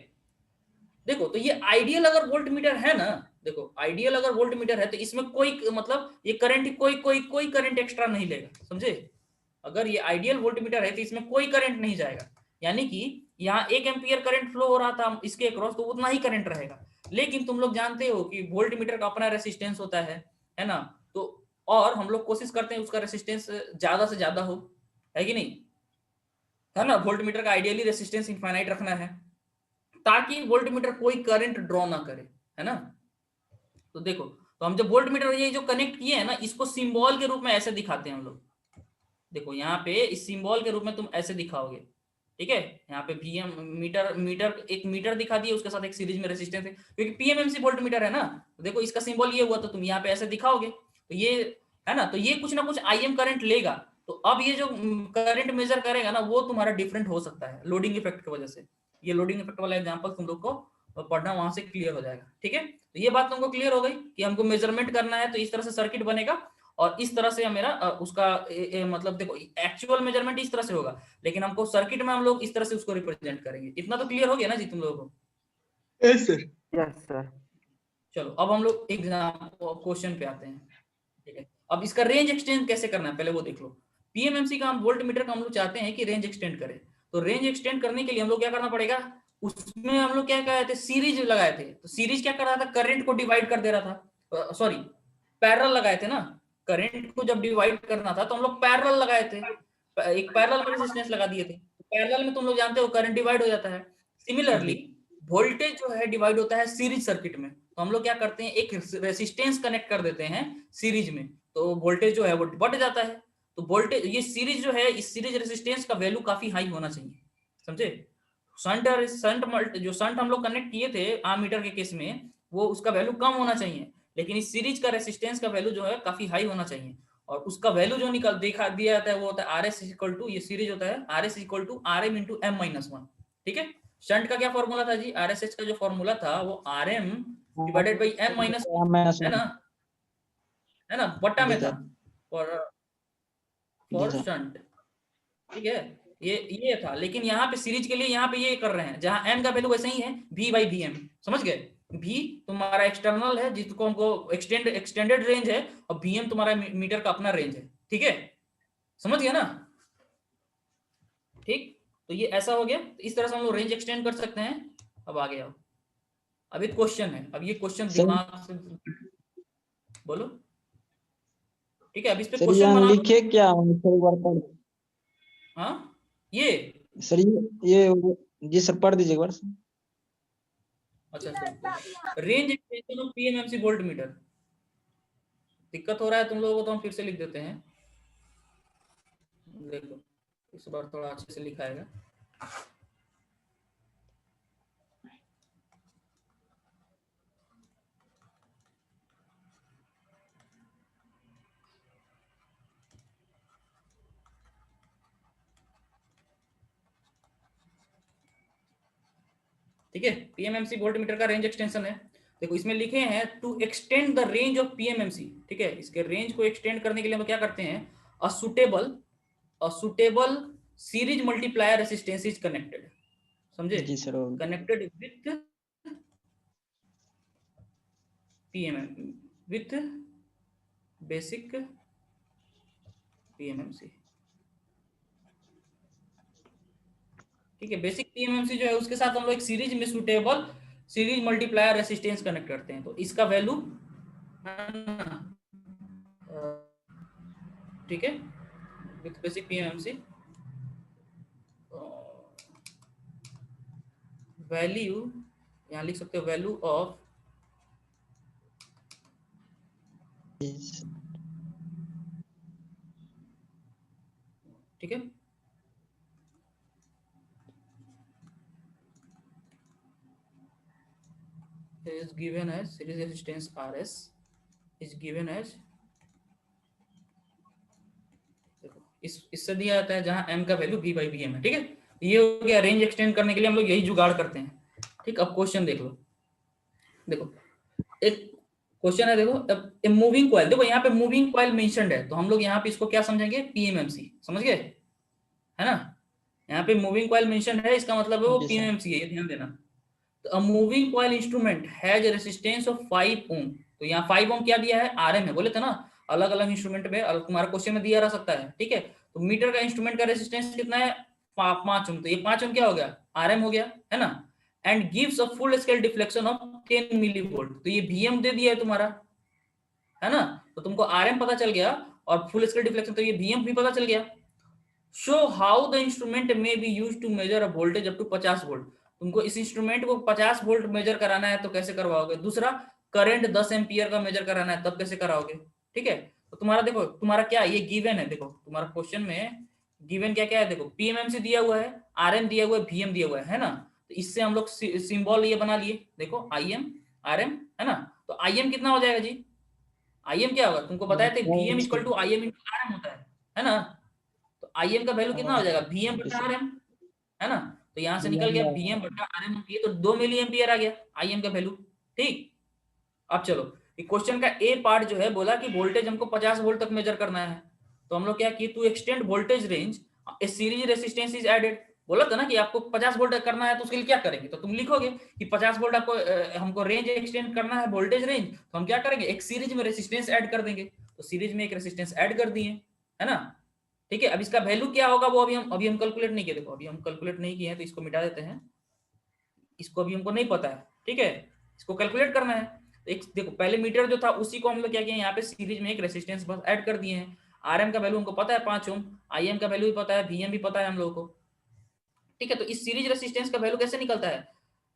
देखो तो ये आइडियल अगर वोल्ट मीटर है ना, देखो आइडियल अगर वोल्ट मीटर है तो इसमें कोई मतलब ये करंट कोई करंट एक्स्ट्रा नहीं लेगा, समझे। अगर ये आइडियल वोल्ट मीटर है तो इसमें कोई करंट नहीं जाएगा, यानी कि यहाँ 1 एम्पियर करंट फ्लो हो रहा था इसके अक्रॉस, तो उतना ही करंट रहेगा। लेकिन तुम लोग जानते हो कि वोल्ट मीटर का अपना रेसिस्टेंस होता है ना, तो और हम लोग कोशिश करते हैं उसका रेसिस्टेंस ज्यादा से ज्यादा हो, है कि नहीं, है ना। वोल्ट मीटर का आइडियली रेसिस्टेंस इनफाइनाइट रखना है ताकि वोल्ट मीटर कोई करंट ड्रॉ ना करे, है ना। तो देखो, तो हम जब वोल्ट मीटर ये जो कनेक्ट किए हैं ना, इसको सिंबल के रूप में ऐसे दिखाते हैं हम लोग। देखो यहाँ पे इस सिंबल के रूप में तुम ऐसे दिखाओगे, ठीक है। यहाँ पे वीएम मीटर एक मीटर दिखा दिए, उसके साथ एक सीरीज में रेसिस्टेंस है, क्योंकि पीएमएमसी वोल्ट मीटर है ना। तो देखो इसका सिंबल ये हुआ, तो तुम यहाँ पे ऐसे दिखाओगे, तो ये है ना, तो ये कुछ ना कुछ आईएम करंट लेगा। तो अब ये जो करंट मेजर करेगा ना, वो तुम्हारा डिफरेंट हो सकता है लोडिंग इफेक्ट की वजह से। ये लोडिंग इफेक्ट वाला एग्जांपल तुम लोग को पढ़ना वहां से क्लियर हो जाएगा, ठीक है। तो ये बात तुमको क्लियर हो गई कि हमको मेजरमेंट करना है, तो इस तरह से सर्किट बनेगा और इस तरह से मेरा उसका मतलब देखो एक्चुअल मेजरमेंट इस तरह से होगा, लेकिन हमको सर्किट में हम लोग इस तरह से उसको रिप्रेजेंट करेंगे। इतना तो क्लियर हो गया ना जी तुम लोगों को। Yes sir. Yes sir. चलो अब हम लोग एग्जाम क्वेश्चन पे आते हैं, ठीक है। अब इसका रेंज एक्सटेंड कैसे करना है पहले वो देख लो। पीएमएमसी का हम वोल्ट मीटर का हम लोग चाहते हैं कि रेंज एक्सटेंड करें, तो रेंज एक्सटेंड करने के लिए हम लोग क्या करना पड़ेगा, उसमें हम लोग क्या कराए थे, सीरीज लगाए थे। तो सीरीज क्या कर रहा था, करंट को डिवाइड कर दे रहा था, सॉरी पैरेलल लगाए थे ना। करंट को जब डिवाइड करना था तो हम लोग पैरेलल लगाए थे, एक पैरेलल में रेजिस्टेंस लगा दिए थे। पैरेलल में तुम लोग जानते हो करंट डिवाइड हो जाता है। सिमिलरली वोल्टेज जो है डिवाइड होता है सीरीज सर्किट में, तो हम लोग क्या करते हैं, एक रेजिस्टेंस कनेक्ट कर देते हैं सीरीज में, तो वोल्टेज जो है वो बढ़ जाता है। तो वोल्टेज ये सीरीज जो है, इस सीरीज रेजिस्टेंस का वैल्यू काफी हाई होना चाहिए, समझे। शंट हम लोग कनेक्ट किए थे आमीटर के केस में, वो उसका वैल्यू कम होना चाहिए, लेकिन इस सीरीज का रेसिस्टेंस का वैल्यू जो है काफी हाई होना चाहिए। और उसका वैल्यू जो निकल दिया जाता है वो होता है आर एस इक्वल टू, ये सीरीज होता है R S equal to R M into M minus 1, ठीक है। शंट का क्या फॉर्मूला था जी, आर एस एच का जो फॉर्मूला था वो R M divided by M minus, है ना, बट्टा में था फॉर शंट, ठीक है। ये था, लेकिन यहाँ पे सीरीज के लिए यहाँ पे ये कर रहे हैं, जहां एम का वैल्यू वैसे ही है v बाई वी एम, समझ गए। v तुम्हारा एक्सटर्नल है जिसको हमको एक्सटेंडेड रेंज है, और vm तुम्हारा मीटर का अपना रेंज है, ठीक है, समझ गया ना। ठीक, तो ये ऐसा हो गया, तो इस तरह से हम लोग रेंज एक्सटेंड कर सकते हैं। अब आगे आओ, अब एक क्वेश्चन है, अब ये क्वेश्चन दिमाग से बोलो, ठीक है। अब इस पे क्वेश्चन बना लिखे क्या सर, बार पढ़। हाँ ये सर ये जी सर पढ़ दीजिए एक बार। अच्छा, range extension of PMMC volt meter. दिक्कत हो रहा है तुम लोगों को तो हम फिर से लिख देते हैं। देखो इस बार थोड़ा अच्छे से लिखाएगा। ठीक है, पीएमएमसी वोल्ट मीटर का रेंज एक्सटेंशन है। देखो इसमें लिखे हैं to extend the range of PMMC. ठीक है, इसके रेंज को एक्सटेंड करने के लिए हम क्या करते हैं, a suitable series multiplier resistance is connected. समझे? जी सर हो गया। Connected with PMM with basic PMMC. ठीक है, बेसिक पीएमएमसी जो है उसके साथ हम लोग एक सीरीज में suitable series multiplier resistance connect करते हैं। तो इसका वैल्यू, ठीक है, विथ बेसिक पीएमएमसी वैल्यू यहाँ लिख सकते हो, वैल्यू ऑफ ठीक है, is given as series resistance RS is given as, देखो इससे दिया जाता है जहां m का वैल्यू v by bm है। ठीक है, ये हो गया रेंज एक्सटेंड करने के लिए हम लोग यही जुगाड़ करते हैं। ठीक, अब क्वेश्चन देख लो। देखो एक क्वेश्चन है, देखो अब मूविंग कॉइल, देखो यहाँ पे मूविंग कॉइल मेंशन्ड है, तो हम लोग यहाँ पे इसको क्या समझेंगे, पीएमएमसी। समझ गए, है ना? यहाँ पे मूविंग कॉइल मेंशन्ड है, इसका मतलब है वो पीएमएमसी है, ये ध्यान देना। तो a moving coil instrument has resistance of 5 ओम। तो यहाँ 5 ओम क्या दिया है, आरएम है। बोले थे ना अलग अलग इंस्ट्रूमेंट में तुम्हारा क्वेश्चन में दिया रह सकता है। ठीक है, तो मीटर का इंस्ट्रूमेंट का रेजिस्टेंस कितना है, 5 ओम। तो ये 5 ओम क्या हो गया, आरएम हो गया, है ना? And gives a full scale deflection of 10 millivolt. तो ये वीएम दे दिया है तुम्हारा, है ना? तो तुमको आरएम पता चल गया और फुल स्केल डिफ्लेक्शन, तो ये वीएम भी पता चल गया। Show how the instrument may be used to measure a voltage up to 50 volt. तुमको इस इंस्ट्रूमेंट को 50 वोल्ट मेजर कराना है तो कैसे करवाओगे? दूसरा, करंट 10 एम्पियर का मेजर कराना है तब कैसे कराओगे? ठीक है, तो तुम्हारा देखो, तुम्हारा क्या ये गिवन है, देखो तुम्हारा क्वेश्चन में गिवन क्या क्या है, देखो पीएमएमसी दिया हुआ है, आरएम दिया हुआ है, वीएम दिया हुआ है ना? तो इससे हम लोग सिंबल ये बना लिए, देखो आईएम आरएम, है ना? तो आईएम कितना हो जाएगा जी, आईएम क्या होगा तुमको बताया थे, VM equal to IM into RM होता है ना? तो आईएम का वैल्यू कितना हो जाएगा, वीएम बटा आरएम, है ना? तो यहां से निकल गया वीएम बटा आरएम, ये तो 2 मिली एम्पियर आ गया आईएम का वैल्यू। ठीक, अब चलो क्वेश्चन का ए पार्ट जो है, बोला कि वोल्टेज हमको 50 वोल्ट तक मेजर करना है। तो हम लोग क्या किए, to extend voltage range a series resistance is added. बोला था ना कि आपको 50 वोल्ट करना है, तो उसके लिए क्या करेंगे, तो तुम लिखोगे कि 50 वोल्ट आपको हमको रेंज एक्सटेंड करना है, वोल्टेज रेंज, तो हम क्या करेंगे, एक सीरीज में रेसिस्टेंस ऐड कर देंगे। तो सीरीज में एक रेसिस्टेंस ऐड कर दिए, है ना? ठीक है, अब इसका वैल्यू क्या होगा वो अभी हम कैलकुलेट नहीं किए। देखो अभी हम कैलकुलेट नहीं किए हैं, तो इसको मिटा देते हैं, इसको अभी हमको नहीं पता है। ठीक है, इसको कैलकुलेट करना है। एक देखो पहले मीटर जो था उसी को हम लोग क्या किए, यहाँ पे सीरीज में एक रेसिस्टेंस बस ऐड कर दिए हैं। आरएम का वैल्यू हमको पता है 5 ओम, आईएम का वैल्यू भी पता है, वीएम भी पता है हम लोगों को। ठीक है, तो इस सीरीज रेसिस्टेंस का वैल्यू कैसे निकलता है,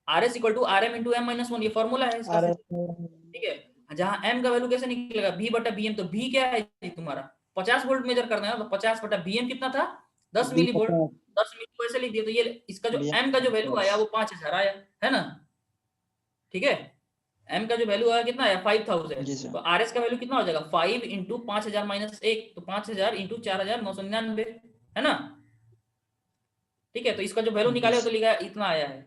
RS equal to RM into M minus 1, ये फॉर्मूला है इसका। ठीक है, जहां एम का वैल्यू कैसे निकलेगा, वी बटा वीएम। तो वी क्या है तुम्हारा, 50 वोल्ट मेजर करना है, तो 50 बटा वीएम कितना था, 10 मिली वोल्ट। 10 मिली को ऐसे लिख दिया, तो ये इसका जो एम का जो वैल्यू आया वो 5000 आया, है ना? ठीक है, एम का जो वैल्यू आया कितना आया, 5000। तो आरएस का वैल्यू कितना हो जाएगा, 5 इंटू 5000 माइनस 1, तो 5000 इंटू 4999, है ना? ठीक है, तो इसका जो वैल्यू निकाले हो तो लिखा इतना आया है।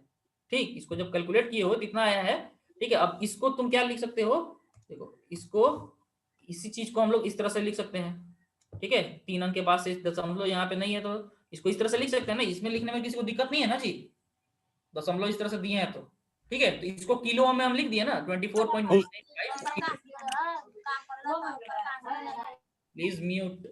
ठीक, इसको जब कैलकुलेट किए हो तो इतना आया है। ठीक है, अब इसको तुम क्या लिख सकते हो, देखो इसको, इसी चीज को हम लोग इस तरह से लिख सकते हैं। ठीक है, 3 अंक के बाद से दशमलव यहाँ पे नहीं है, तो इसको इस तरह से लिख सकते हैं ना, इसमें लिखने में किसी को दिक्कत नहीं है ना जी, दशमलव इस तरह से दिए हैं तो। ठीक है, तो इसको किलो में हम लिख दिए ना, 24.95। Please mute.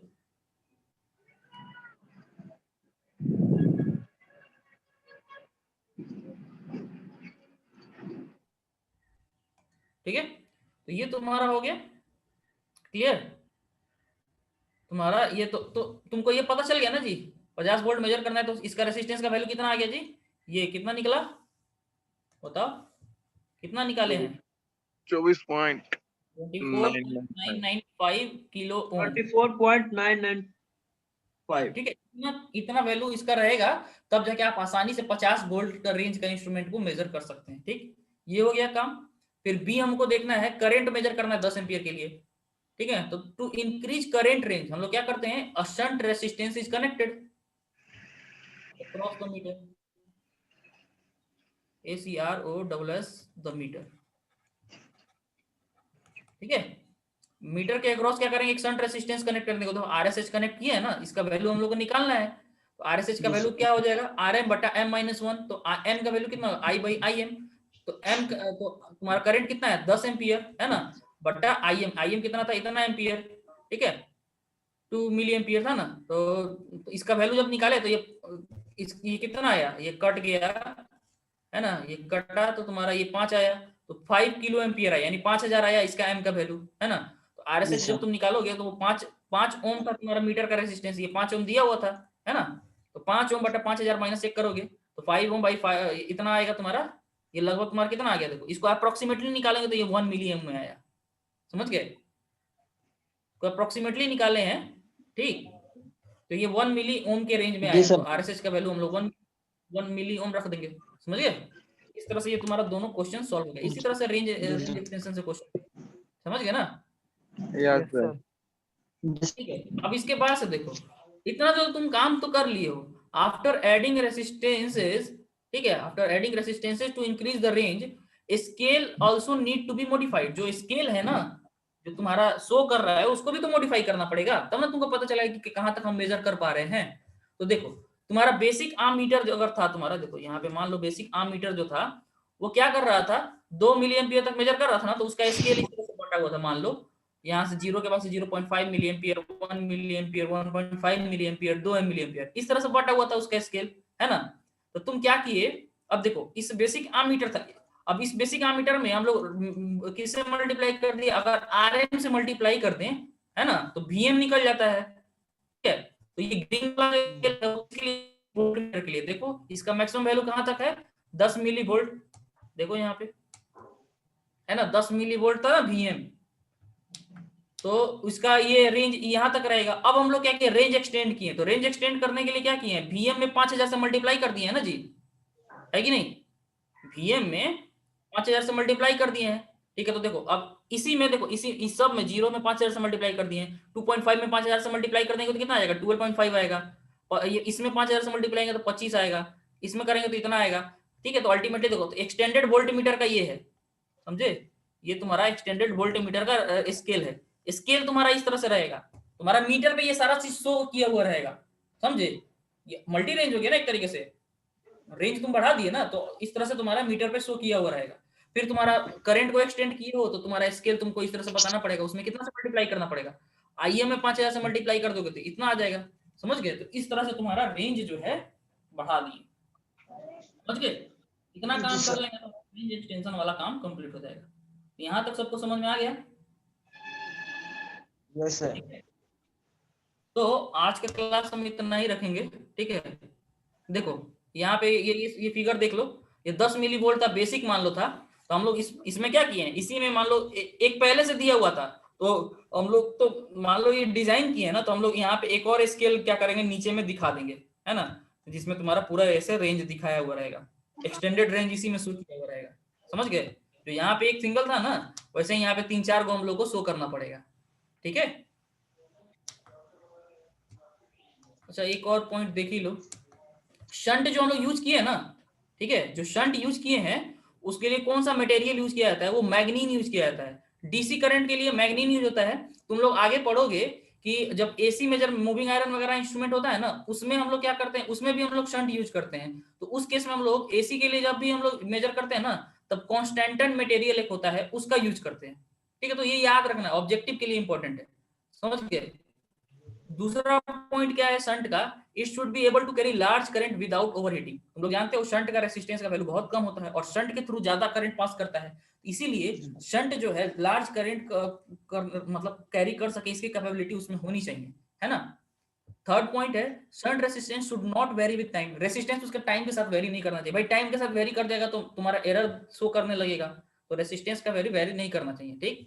ठीक है, तो ये तुम्हारा हो गया क्लियर, तुम्हारा ये तो तुमको ये पता चल गया ना जी, 50 वोल्ट मेजर करना है, तो इसका रेसिस्टेंस का वैल्यू कितना आ गया जी, ये कितना निकला बताओ, कितना निकाले हैं, 24.995 24.995 किलो ओम। 24.99 5 ठीक है, इतना वैल्यू इसका रहेगा, तब जाके आप आसानी से 50 वोल्ट का रेंज का इंस्ट्रूमेंट को मेजर कर सकते हैं। ठीक, ये हो गया काम। फिर बी हमको देखना है, करंट मेजर करना है 10 एम्पियर के लिए। ठीक है, तो टू इंक्रीज करंट रेंज हम लोग क्या करते हैं, a shunt resistance is connected across the meter, ACROSS the meter. ठीक है, मीटर के अक्रॉस क्या करेंगे, एक शंट रेसिस्टेंस कनेक्ट करने को, तो RSH कनेक्ट किया है ना, इसका वैल्यू हम लोग को निकालना है। तो RSH का वैल्यू क्या हो जाएगा, RM बटा M माइनस 1, तो M का वैल्यू कितना, I बाई IM, तो M तो तुम्हारा करंट कितना है 10 एम्पियर है ना, बटा IM कितना था, इतना एम्पियर। ठीक है, 2 मिली एम्पियर था ना, तो इसका वैल्यू जब निकाले तो ये कितना आया, ये कट गया है ना, ये कटा तो तुम्हारा ये 5 आया, तो 5 किलो एम्पियर आया, यानी 5000 आया इसका M का वैल्यू है ना। तो RSH जब तुम निकालोगे तो वो 5 ओम का तुम्हारा मीटर का रेजिस्टेंस, ये 5 ओम दिया हुआ था है ना, तो 5 ओम बटा 5000 माइनस 1 करोगे तो 5 ओम बाई 5 इतना आएगा तुम्हारा, ये लगभग तुम्हारा कितना आ गया, देखो इसको अप्रोक्सीमेटली निकालेंगे तो ये 1 मिली एम में आया, समझ गए, तो अप्रोक्सीमेटली निकाले हैं। ठीक, तो ये 1 मिली ओम के रेंज में आया, तो RSH का वैल्यू हम लोग 1 मिली ओम रख देंगे, समझ गए। इस तरह से ये तुम्हारा दोनों क्वेश्चन सॉल्व हो गया। इसी तरह से रेंज एक्सटेंशन से क्वेश्चन, समझ गए ना। Yes sir. ठीक है, अब इसके बाद से देखो, इतना जो तुम काम तो कर लिए हो, आफ्टर एडिंग रेसिस्टेंसेस, ठीक है, after adding resistances to increase the range, scale also need to be modified. जो स्केल है ना, जो तुम्हारा शो कर रहा है, उसको भी तो मॉडिफाई करना पड़ेगा, तब ना तुमको पता चलेगा कि कहां तक हम मेजर कर पा रहे हैं। तो देखो, तुम्हारा बेसिक आर्म मीटर जो अगर था तुम्हारा, देखो यहाँ पे मान लो बेसिक आर्म मीटर जो था वो क्या कर रहा था, 2 मिली एम्पियर तक मेजर कर रहा था ना, तो उसका स्केल इस तरह से बटा हुआ था, मान लो यहाँ से 0 के पास 0.5 milliampere, 1 milliampere, 1.5 milliampere, 2 milliampere, इस तरह से बटा हुआ था उसका स्केल, है ना। तो तुम क्या किए, अब देखो इस बेसिक आर्म मीटर था, अब इस बेसिक आर्म मीटर में हम लोग किससे मल्टीप्लाई कर दिए, अगर RM से मल्टीप्लाई कर दें, है ना, तो VM निकल जाता है। ठीक है, तो ये ग्रीन के लिए देखो इसका मैक्सिमम वैल्यू कहां तक है, 10 मिली वोल्ट, देखो यहाँ पे है ना, 10 मिली वोल्ट था VM, तो उसका ये रेंज यहां तक रहेगा। अब हम लोग क्या किए, रेंज एक्सटेंड किए, तो रेंज एक्सटेंड करने के लिए क्या किए, VM में 5000 से मल्टीप्लाई कर दिए है ना जी, है कि नहीं, VM में 5000 से मल्टीप्लाई कर दिए हैं। ठीक है, तो देखो अब इसी में देखो, इस सब में 0 में 5000 से मल्टीप्लाई कर दिए हैं, 2.5 में 5000 से मल्टीप्लाई कर देंगे तो कितना आएगा, 12.5 आएगा, और ये इसमें 5000 से मल्टीप्लाई करेंगे तो 25 आएगा, इसमें करेंगे तो इतना आएगा। ठीक है, तो अल्टीमेटली देखो, तो एक्सटेंडेड वोल्ट मीटर का ये है, समझे, ये तुम्हारा एक्सटेंडेड वोल्ट मीटर का स्केल है। स्केल तुम्हारा इस तरह से रहेगा, तुम्हारा मीटर पे ये सारा चीज शो किया हुआ रहेगा, समझे, ये मल्टी रेंज हो गया ना एक तरीके से, रेंज तुम बढ़ा दिए ना, तो इस तरह से तुम्हारा मीटर पे शो किया हुआ रहेगा। फिर तुम्हारा करंट को एक्सटेंड किए हो तो तुम्हारा स्केल तुमको इस तरह से बताना पड़ेगा, उसमें कितना से मल्टीप्लाई करना पड़ेगा, IM में 5000 से मल्टीप्लाई कर दोगे तो इतना आ जाएगा, समझ गए। तो इस तरह से तुम्हारा रेंज जो है बढ़ा दिए, समझ गए, इतना काम कर लेंगे तो रेंज एक्सटेंशन वाला काम कंप्लीट हो जाएगा। यहाँ तक सबको समझ में आ गया। Yes sir. तो आज के क्लास हम इतना ही रखेंगे। ठीक है, देखो यहाँ पे ये फिगर देख लो, ये 10 मिली वोल्ट था, बेसिक मान लो था, तो हम लोग इसमें क्या किए हैं, इसी में मान लो एक पहले से दिया हुआ था, तो हम लोग तो मान लो ये डिजाइन किए ना, तो हम लोग यहाँ पे एक और स्केल क्या करेंगे, नीचे में दिखा देंगे, है ना, जिसमें तुम्हारा पूरा ऐसे रेंज दिखाया हुआ रहेगा, एक्सटेंडेड रेंज इसी में शो किया हुआ रहेगा, समझ गए। तो यहाँ पे एक सिंगल था ना, वैसे यहाँ पे 3-4 को हम लोग को शो करना पड़ेगा। ठीक है, अच्छा एक और पॉइंट देख ही लो, शंट जो हम लोग यूज किए ना, ठीक है, जो शंट यूज किए हैं उसके लिए कौन सा मटेरियल यूज किया जाता है, वो मैग्नीन यूज किया जाता है। डीसी करंट के लिए मैग्नीन यूज होता है। तुम लोग आगे पढ़ोगे कि जब एसी में जब मूविंग आयरन वगैरह इंस्ट्रूमेंट होता है ना, उसमें हम लोग क्या करते हैं, उसमें भी हम लोग शंट यूज करते हैं। तो उस केस में हम लोग एसी के लिए जब भी हम लोग मेजर करते हैं ना, तब कॉन्स्टेंटेंट मटेरियल एक होता है, उसका यूज करते हैं। ठीक है, तो ये याद रखना, ऑब्जेक्टिव के लिए इंपॉर्टेंट है, समझ गए। दूसरा पॉइंट क्या है शंट का, it should be able to carry large current without overheating. तुम लोग जानते हो शंट का रेसिस्टेंस का वैल्यू बहुत कम होता है और शंट के थ्रू ज्यादा करंट पास करता है, इसीलिए शंट जो है लार्ज करंट मतलब कैरी कर सके, इसकी कैपेबिलिटी उसमें होनी चाहिए, है ना। थर्ड पॉइंट है shunt resistance should not very with time. Resistance उसके टाइम के साथ वेरी नहीं करना चाहिए भाई, टाइम के साथ वेरी कर जाएगा तो तुम्हारा एरर शो करने लगेगा, तो रेसिस्टेंस का वेरी नहीं करना चाहिए। ठीक,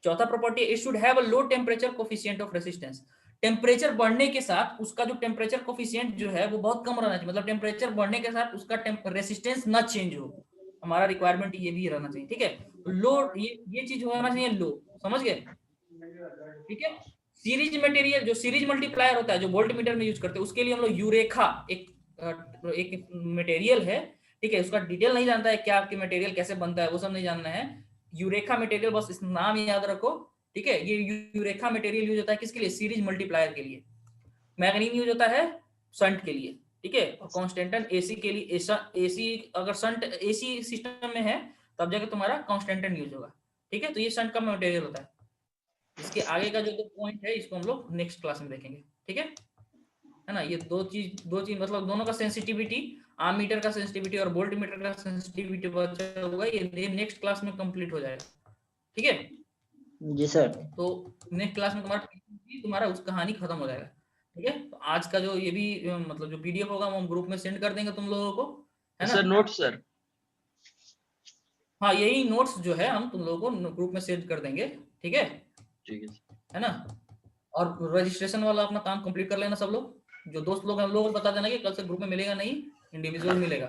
चौथा property, it should have a low temperature coefficient of resistance. Temperature बढ़ने के साथ उसका जो टेम्परेचर कोफिशिएंट जो है वो बहुत कम रहना चाहिए, मतलब टेम्परेचर बढ़ने के साथ उसका रेसिस्टेंस ना चेंज हो, हमारा रिक्वायरमेंट ये भी रहना चाहिए, ठीक है। लो ये चीज होना चाहिए लो, समझ गए, ठीक है। सीरीज मटेरियल जो सीरीज मल्टीप्लायर होता है जो वोल्ट मीटर में यूज करते हैं उसके लिए हम लोग यूरेखा एक मटेरियल है, ठीक है। उसका डिटेल नहीं जानता है क्या आपके मटेरियल कैसे बनता है वो सब नहीं जानना है, यूरेखा मटेरियल बस इस नाम याद रखो, ठीक है। ये यूरेखा मटेरियल यूज होता है किसके लिए, सीरीज मल्टीप्लायर के लिए। मैग्नीन यूज होता है शंट के लिए, ठीक है। और कॉन्स्टेंटन एसी के लिए, एसी अगर शंट एसी सिस्टम में है तब जाके तुम्हारा कॉन्स्टेंटन यूज होगा, ठीक है। तो ये शंट का मटेरियल होता है। इसके आगे का जो 2 पॉइंट है इसको हम लोग नेक्स्ट क्लास में देखेंगे, ठीक है ना। ये दो चीज मतलब दोनों का सेंसिटिविटी, आम मीटर का सेंसिटिविटी और वोल्ट मीटर का सेंसिटिविटी बचा होगा, ये नेक्स्ट क्लास में कंप्लीट हो जाएगा, ठीक है। जी सर। तो नेक्स्ट क्लास में तुम्हारा उस कहानी खत्म हो जाएगा, ठीक है। तो आज का जो ये भी मतलब जो पीडीएफ होगा वो हम ग्रुप में सेंड कर देंगे तुम लोगों को, है ना। सर नोट सर, हाँ यही नोट्स जो है हम तुम लोगों को ग्रुप में सेंड कर देंगे, ठीक है, ठीक है ना। और रजिस्ट्रेशन वाला अपना काम कंप्लीट कर लेना सब लोग, जो दोस्त लोग हैं उन लोगों को बता देना कि कल से ग्रुप में मिलेगा नहीं, इंडिविजुअल मिलेगा,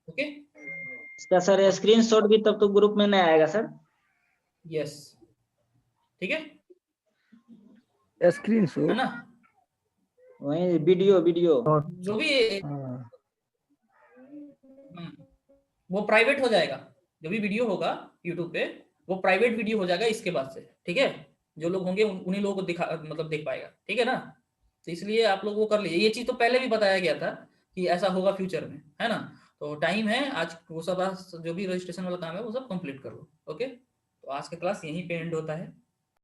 ओके। इसका सर स्क्रीनशॉट भी तब तो ग्रुप में नहीं आएगा सर। यस, ठीक है, है स्क्रीनशॉट है ना। वही वीडियो जो भी वो प्राइवेट हो जाएगा, जो भी वीडियो होगा यूट्यूब पे वो प्राइवेट वीडियो हो जाएगा इसके बाद से, ठीक है। जो लोग होंगे उन्हीं लोगों को दिखा मतलब देख पाएगा, ठीक है ना। तो इसलिए आप लोग वो कर लीजिए, ये चीज तो पहले भी बताया गया था कि ऐसा होगा फ्यूचर में, है ना। तो टाइम है आज, वो सब जो भी रजिस्ट्रेशन वाला काम है वो सब कंप्लीट कर लो, ओके। तो आज का क्लास यहीं पे एंड होता है।